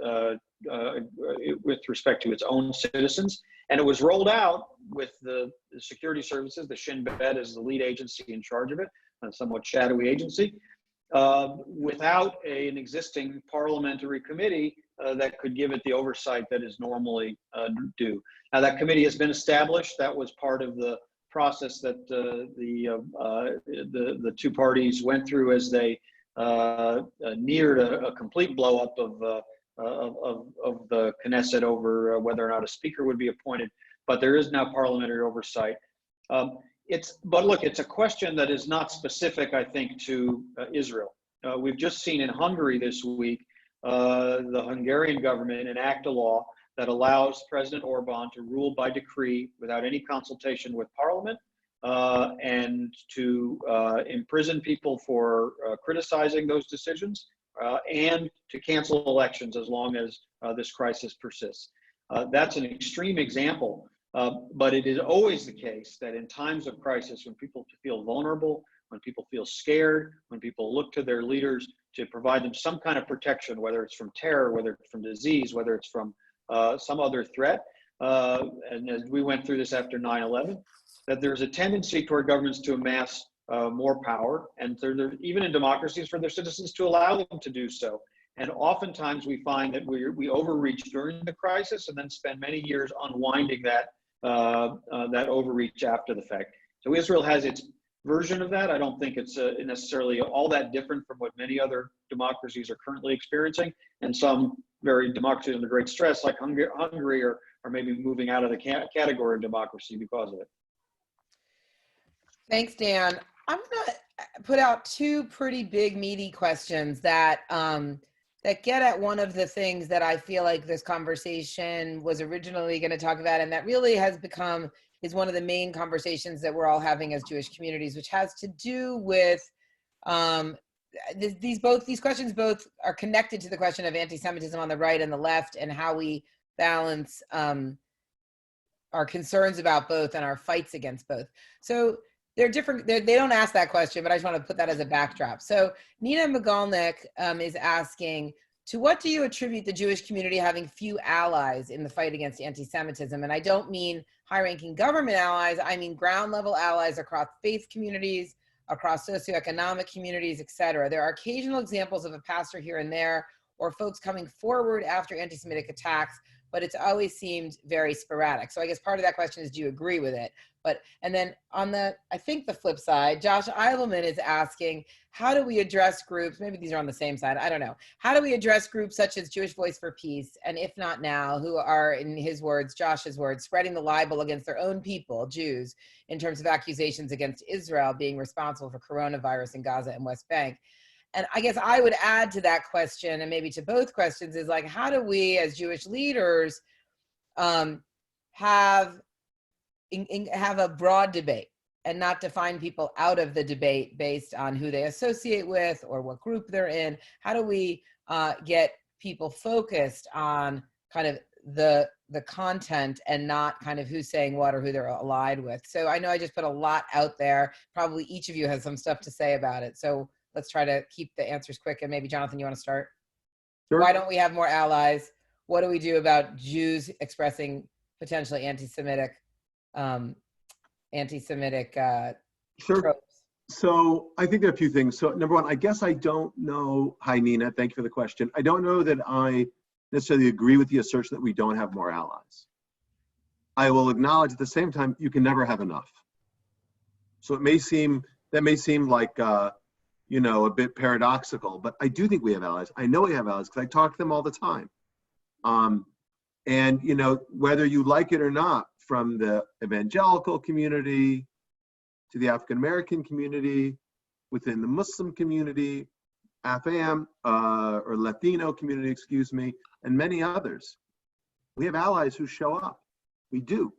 with respect to its own citizens. And it was rolled out with the security services. The Shin Bet is the lead agency in charge of it, a somewhat shadowy agency, without an existing parliamentary committee that could give it the oversight that is normally due. Now that committee has been established. That was part of the process that the 2 parties went through as they neared a complete blow up of the Knesset over whether or not a speaker would be appointed. But there is now parliamentary oversight. But look, it's a question that is not specific, I think, to Israel. We've just seen in Hungary this week, the Hungarian government enact a law that allows President Orban to rule by decree without any consultation with parliament, and to imprison people for criticizing those decisions, and to cancel elections as long as this crisis persists. That's an extreme example, but it is always the case that in times of crisis, when people feel vulnerable, when people feel scared, when people look to their leaders to provide them some kind of protection, whether it's from terror, whether it's from disease, whether it's from some other threat, and as we went through this after 9/11, that there's a tendency toward governments to amass more power, and even in democracies for their citizens to allow them to do so. And oftentimes we find that we overreach during the crisis and then spend many years unwinding that overreach after the fact. So Israel has its version of that. I don't think it's necessarily all that different from what many other democracies are currently experiencing, and some very democracies under great stress, like Hungary, are maybe moving out of the category of democracy because of it. Thanks, Dan. I'm going to put out two pretty big, meaty questions that that get at one of the things that I feel like this conversation was originally going to talk about, and that really has become is one of the main conversations that we're all having as Jewish communities, which has to do with these questions both are connected to the question of anti-Semitism on the right and the left, and how we balance our concerns about both and our fights against both. So they're different. They don't ask that question, but I just want to put that as a backdrop. So Nina Magalnik is asking, to what do you attribute the Jewish community having few allies in the fight against anti-Semitism? And I don't mean high-ranking government allies. I mean ground-level allies across faith communities, across socioeconomic communities, et cetera. There are occasional examples of a pastor here and there, or folks coming forward after anti-Semitic attacks, but it's always seemed very sporadic. So I guess part of that question is, do you agree with it? And then on the, I think the flip side, Josh Eidelman is asking, how do we address groups, maybe these are on the same side, I don't know. How do we address groups such as Jewish Voice for Peace, and if not now, who are, in his words, Josh's words, spreading the libel against their own people, Jews, in terms of accusations against Israel being responsible for coronavirus in Gaza and West Bank? And I guess I would add to that question, and maybe to both questions, is like, how do we as Jewish leaders have a broad debate and not define people out of the debate based on who they associate with or what group they're in? How do we get people focused on kind of the content and not kind of who's saying what or who they're allied with? So I know I just put a lot out there. Probably each of you has some stuff to say about it. So let's try to keep the answers quick. And maybe Jonathan, you want to start? Sure. Why don't we have more allies? What do we do about Jews expressing potentially anti-Semitic Sure. tropes? So I think there are a few things. So number one, I guess I don't know. Hi, Nina. Thank you for the question. I don't know that I necessarily agree with the assertion that we don't have more allies. I will acknowledge at the same time, you can never have enough. So that may seem like, you know, a bit paradoxical, but I do think we have allies. I know we have allies because I talk to them all the time. And, you know, whether you like it or not, from the evangelical community to the African-American community, within the Muslim community, AFAM, or Latino community, excuse me, and many others, we have allies who show up. We do.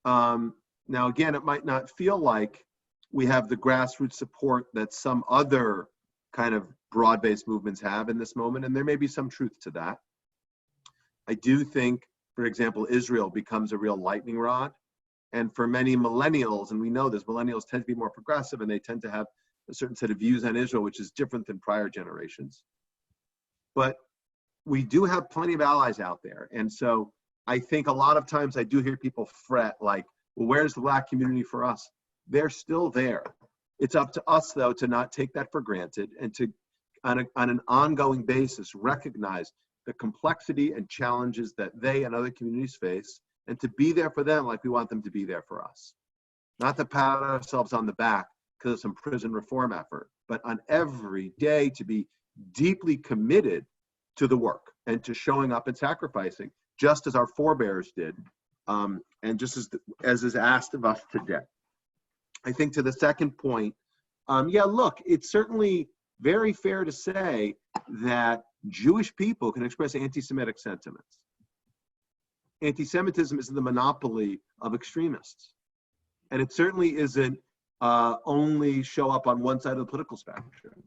Now, again, it might not feel like we have the grassroots support that some other kind of broad-based movements have in this moment, and there may be some truth to that. I do think, for example, Israel becomes a real lightning rod. And for many millennials, and we know this, millennials tend to be more progressive and they tend to have a certain set of views on Israel, which is different than prior generations. But we do have plenty of allies out there. And so I think a lot of times I do hear people fret like, well, where's the Black community for us? They're still there. It's up to us, though, to not take that for granted and to, on an ongoing basis, recognize the complexity and challenges that they and other communities face, and to be there for them like we want them to be there for us. Not to pat ourselves on the back because of some prison reform effort, but on every day to be deeply committed to the work and to showing up and sacrificing, just as our forebears did, and just as is asked of us today. I think to the second point, yeah, look, it's certainly very fair to say that Jewish people can express anti-Semitic sentiments. Anti-Semitism isn't the monopoly of extremists. And it certainly isn't only show up on one side of the political spectrum.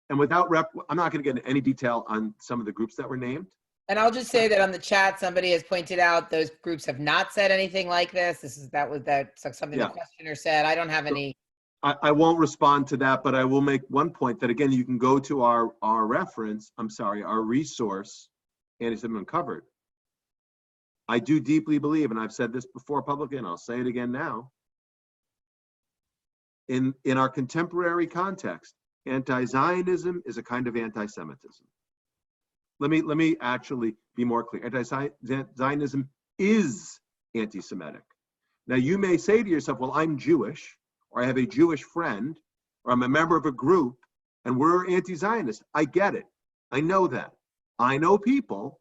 And without I'm not going to get into any detail on some of the groups that were named. And I'll just say that on the chat, somebody has pointed out those groups have not said anything like this. That's something the questioner said. I don't have any. I won't respond to that, but I will make one point that, again, you can go to our resource, Anti-Semitism Uncovered. I do deeply believe, and I've said this before publicly, and I'll say it again now, in our contemporary context, anti-Zionism is a kind of anti-Semitism. Let me actually be more clear. Anti-Zionism is anti-Semitic. Now, you may say to yourself, well, I'm Jewish, or I have a Jewish friend, or I'm a member of a group, and we're anti-Zionist. I get it. I know that. I know people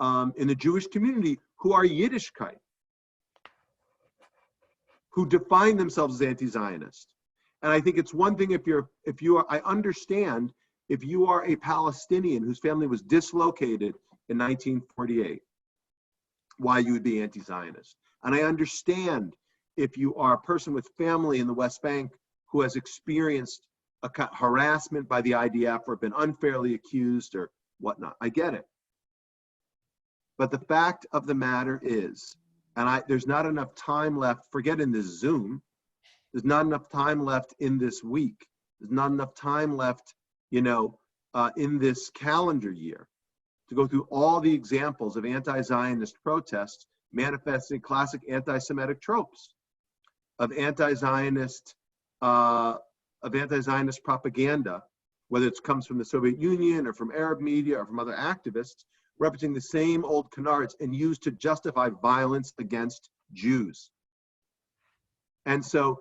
in the Jewish community who are Yiddishkeit, who define themselves as anti-Zionist. And I think it's one thing I understand if you are a Palestinian whose family was dislocated in 1948, why you would be anti-Zionist. And I understand if you are a person with family in the West Bank who has experienced harassment by the IDF or been unfairly accused or whatnot. I get it. But the fact of the matter is, and there's not enough time left, forget in this Zoom, there's not enough time left in this week. There's not enough time left, in this calendar year to go through all the examples of anti-Zionist protests manifesting classic anti-Semitic tropes, of anti-Zionist propaganda, whether it comes from the Soviet Union or from Arab media or from other activists, representing the same old canards and used to justify violence against Jews. And so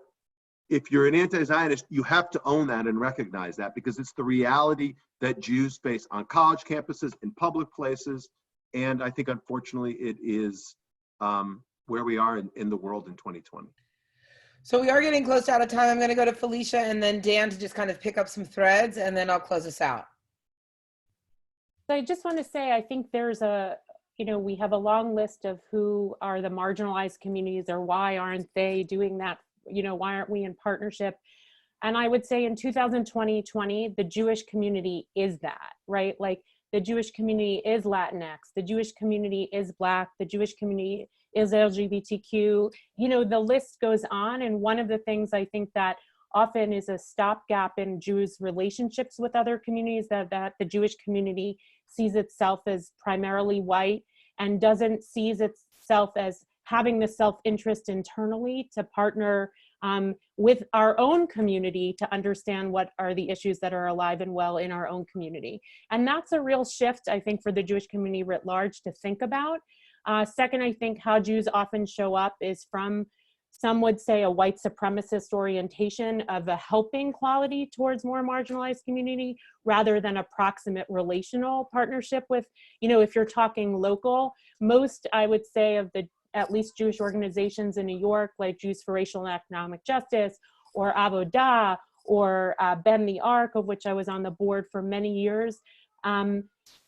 if you're an anti-Zionist, you have to own that and recognize that, because it's the reality that Jews face on college campuses, in public places, and I think unfortunately it is where we are in the world in 2020. So we are getting close to out of time. I'm going to go to Felicia and then Dan to just kind of pick up some threads, and then I'll close us out. So I just want to say, I think there's we have a long list of who are the marginalized communities, or why aren't they doing that? Why aren't we in partnership? And I would say in 2020, the Jewish community is that, right? Like, the Jewish community is Latinx, the Jewish community is Black, the Jewish community is LGBTQ, the list goes on. And one of the things I think that often is a stopgap in Jews' relationships with other communities, that the Jewish community sees itself as primarily white and sees itself as having the self-interest internally to partner with our own community to understand what are the issues that are alive and well in our own community. And that's a real shift, I think, for the Jewish community writ large to think about. Second, I think how Jews often show up is from, some would say, a white supremacist orientation of a helping quality towards more marginalized community, rather than a proximate relational partnership with, if you're talking local, most, I would say, of the at least Jewish organizations in New York, like Jews for Racial and Economic Justice, or Avodah, or Bend the Arc, of which I was on the board for many years,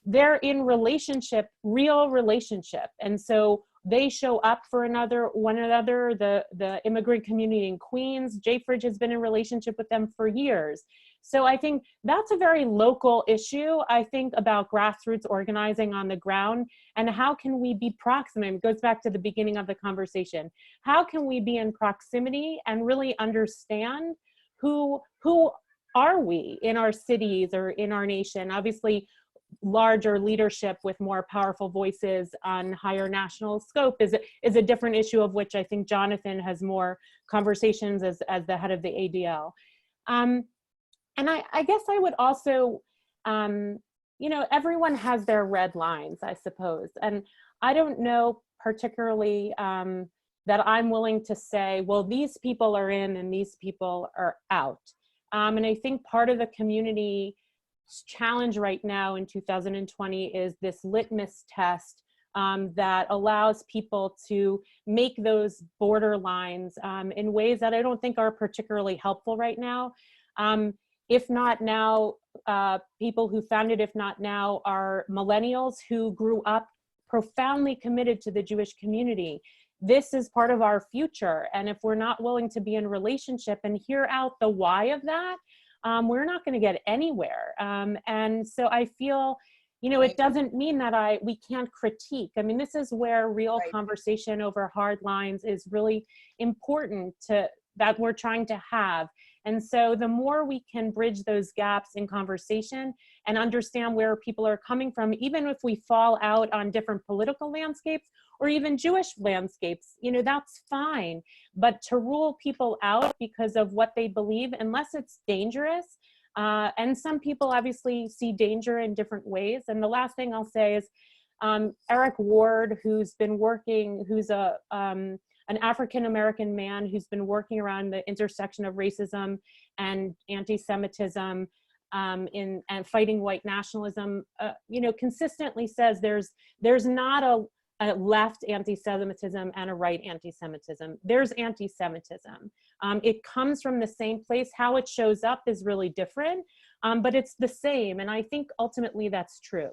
they're in relationship, real relationship. And so they show up for one another. The immigrant community in Queens, J-Fridge has been in relationship with them for years. So I think that's a very local issue. I think about grassroots organizing on the ground, and how can we be proximate? It goes back to the beginning of the conversation. How can we be in proximity and really understand who are we in our cities or in our nation? Obviously, larger leadership with more powerful voices on higher national scope is a different issue, of which I think Jonathan has more conversations as the head of the ADL. And I guess I would also, everyone has their red lines, I suppose. And I don't know particularly that I'm willing to say, well, these people are in and these people are out. And I think part of the community challenge right now in 2020 is this litmus test that allows people to make those border lines in ways that I don't think are particularly helpful right now. If not now, people who found it, if not now, are millennials who grew up profoundly committed to the Jewish community. This is part of our future. And if we're not willing to be in relationship and hear out the why of that, we're not going to get anywhere. And so I feel, you know, it doesn't mean that we can't critique. I mean, this is where real conversation over hard lines is really important that we're trying to have. And so the more we can bridge those gaps in conversation and understand where people are coming from, even if we fall out on different political landscapes or even Jewish landscapes, you know, that's fine. But to rule people out because of what they believe, unless it's dangerous, and some people obviously see danger in different ways. And the last thing I'll say is Eric Ward, who's an African-American man who's been working around the intersection of racism and anti-Semitism and fighting white nationalism, you know, consistently says there's not a left anti-Semitism and a right anti-Semitism. There's anti-Semitism. It comes from the same place. How it shows up is really different, but it's the same. And I think ultimately that's true.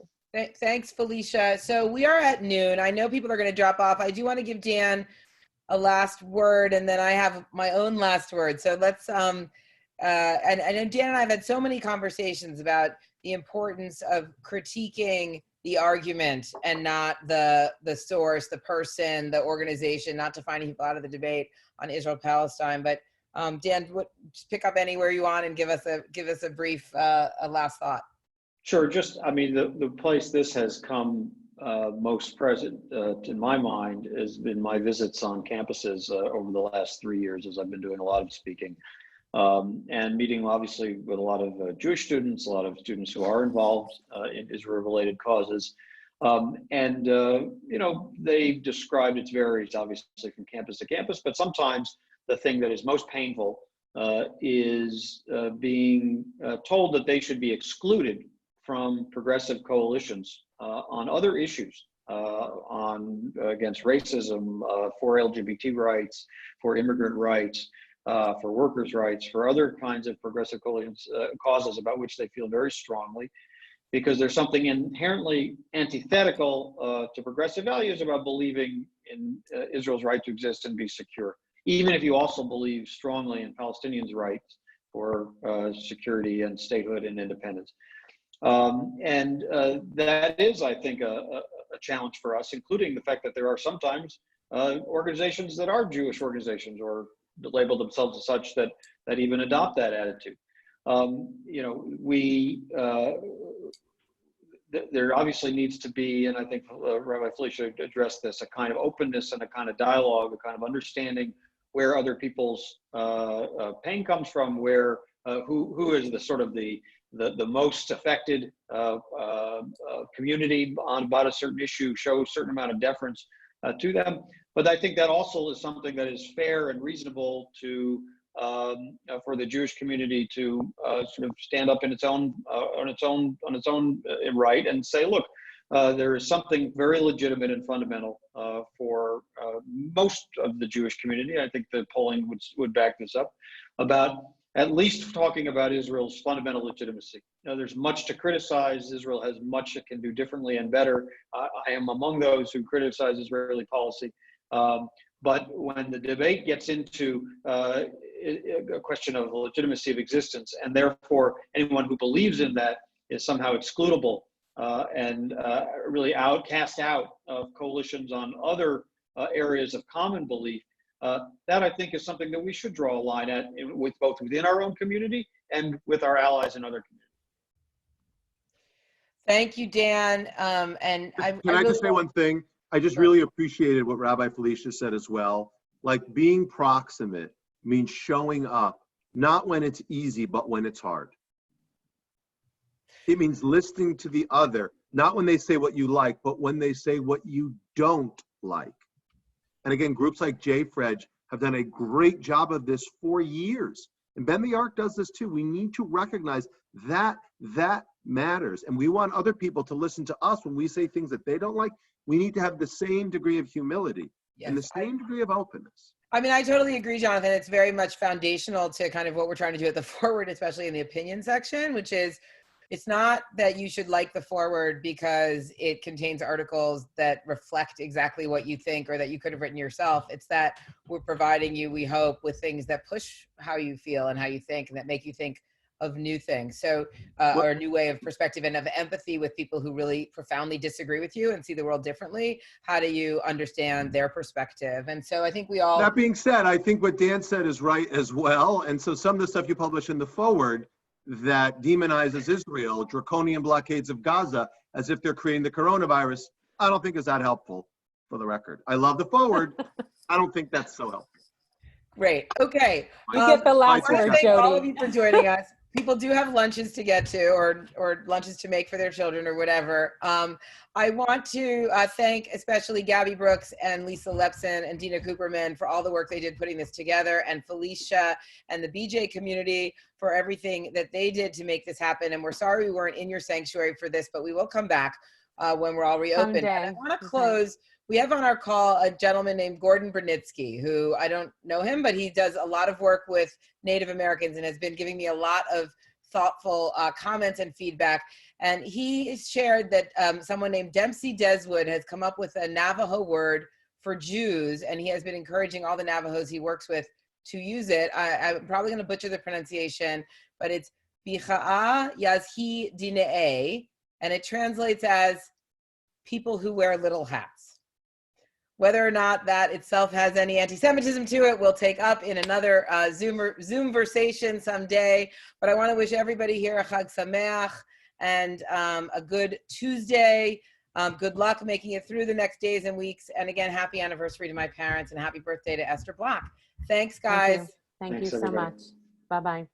Thanks, Felicia. So we are at noon. I know people are going to drop off. I do want to give Dan a last word, and then I have my own last word. So let's, and Dan and I have had so many conversations about the importance of critiquing the argument and not the source, the person, the organization, not defining people out of the debate on Israel-Palestine. But Dan, just pick up anywhere you want and give us a brief, a last thought. Sure. Just, I mean, the place this has come most present in my mind has been my visits on campuses over the last 3 years, as I've been doing a lot of speaking and meeting obviously with a lot of Jewish students, a lot of students who are involved in Israel-related causes. You know, they described, it varies obviously from campus to campus, but sometimes the thing that is most painful is being told that they should be excluded from progressive coalitions on other issues, against racism, for LGBT rights, for immigrant rights, for workers' rights, for other kinds of progressive coalitions, causes about which they feel very strongly, because there's something inherently antithetical to progressive values about believing in Israel's right to exist and be secure, even if you also believe strongly in Palestinians' rights for security and statehood and independence. That is, I think, a challenge for us, including the fact that there are sometimes organizations that are Jewish organizations or label themselves as such that even adopt that attitude. You know, there obviously needs to be, and I think Rabbi Felicia addressed this, a kind of openness and a kind of dialogue, a kind of understanding where other people's pain comes from, where who is the sort of the most affected community on about a certain issue, show a certain amount of deference to them. But I think that also is something that is fair and reasonable to for the Jewish community to sort of stand up in its own on its own right and say, look, there is something very legitimate and fundamental for most of the Jewish community. I think the polling would back this up, about at least talking about Israel's fundamental legitimacy. You know, there's much to criticize. Israel has much it can do differently and better. I am among those who criticize Israeli policy. But when the debate gets into a question of the legitimacy of existence, and therefore anyone who believes in that is somehow excludable and really cast out of coalitions on other areas of common belief, that I think is something that we should draw a line at, with both within our own community and with our allies in other communities. Thank you, Dan. And Can I just say one thing? I just really appreciated what Rabbi Felicia said as well. Like, being proximate means showing up, not when it's easy, but when it's hard. It means listening to the other, not when they say what you like, but when they say what you don't like. And again, groups like JFREG have done a great job of this for years. And Ben the Ark does this too. We need to recognize that that matters. And we want other people to listen to us when we say things that they don't like. We need to have the same degree of humility and the same degree of openness. I mean, I totally agree, Jonathan. It's very much foundational to kind of what we're trying to do at the Forward, especially in the opinion section, which is, it's not that you should like the Forward because it contains articles that reflect exactly what you think or that you could have written yourself. It's that we're providing you, we hope, with things that push how you feel and how you think and that make you think of new things. So, or a new way of perspective and of empathy with people who really profoundly disagree with you and see the world differently. How do you understand their perspective? And so I think we all— That being said, I think what Dan said is right as well. And so some of the stuff you publish in the forward that demonizes Israel, draconian blockades of Gaza, as if they're creating the coronavirus, I don't think is that helpful, for the record. I love the forward. I don't think that's so helpful. Great. Okay. You get the last I want word, to thank all of Jodi. you for joining us. People do have lunches to get to, or lunches to make for their children or whatever. I want to thank especially Gabby Brooks and Lisa Lepson and Dina Cooperman for all the work they did putting this together, and Felicia and the BJ community for everything that they did to make this happen. And we're sorry we weren't in your sanctuary for this, but we will come back when we're all reopened. Someday. And I want to close. We have on our call a gentleman named Gordon Bernitsky, who I don't know him, but he does a lot of work with Native Americans and has been giving me a lot of thoughtful comments and feedback. And he shared that someone named Dempsey Deswood has come up with a Navajo word for Jews, and he has been encouraging all the Navajos he works with to use it. I'm probably going to butcher the pronunciation, but it's Bicha'a Yazhi Dine'e, and it translates as people who wear little hats. Whether or not that itself has any anti-Semitism to it, we'll take up in another Zoom-versation someday. But I want to wish everybody here a Chag Sameach and a good Tuesday. Good luck making it through the next days and weeks. And again, happy anniversary to my parents and happy birthday to Esther Black. Thanks, guys. Thank you Thanks, so everybody. much. Bye-bye.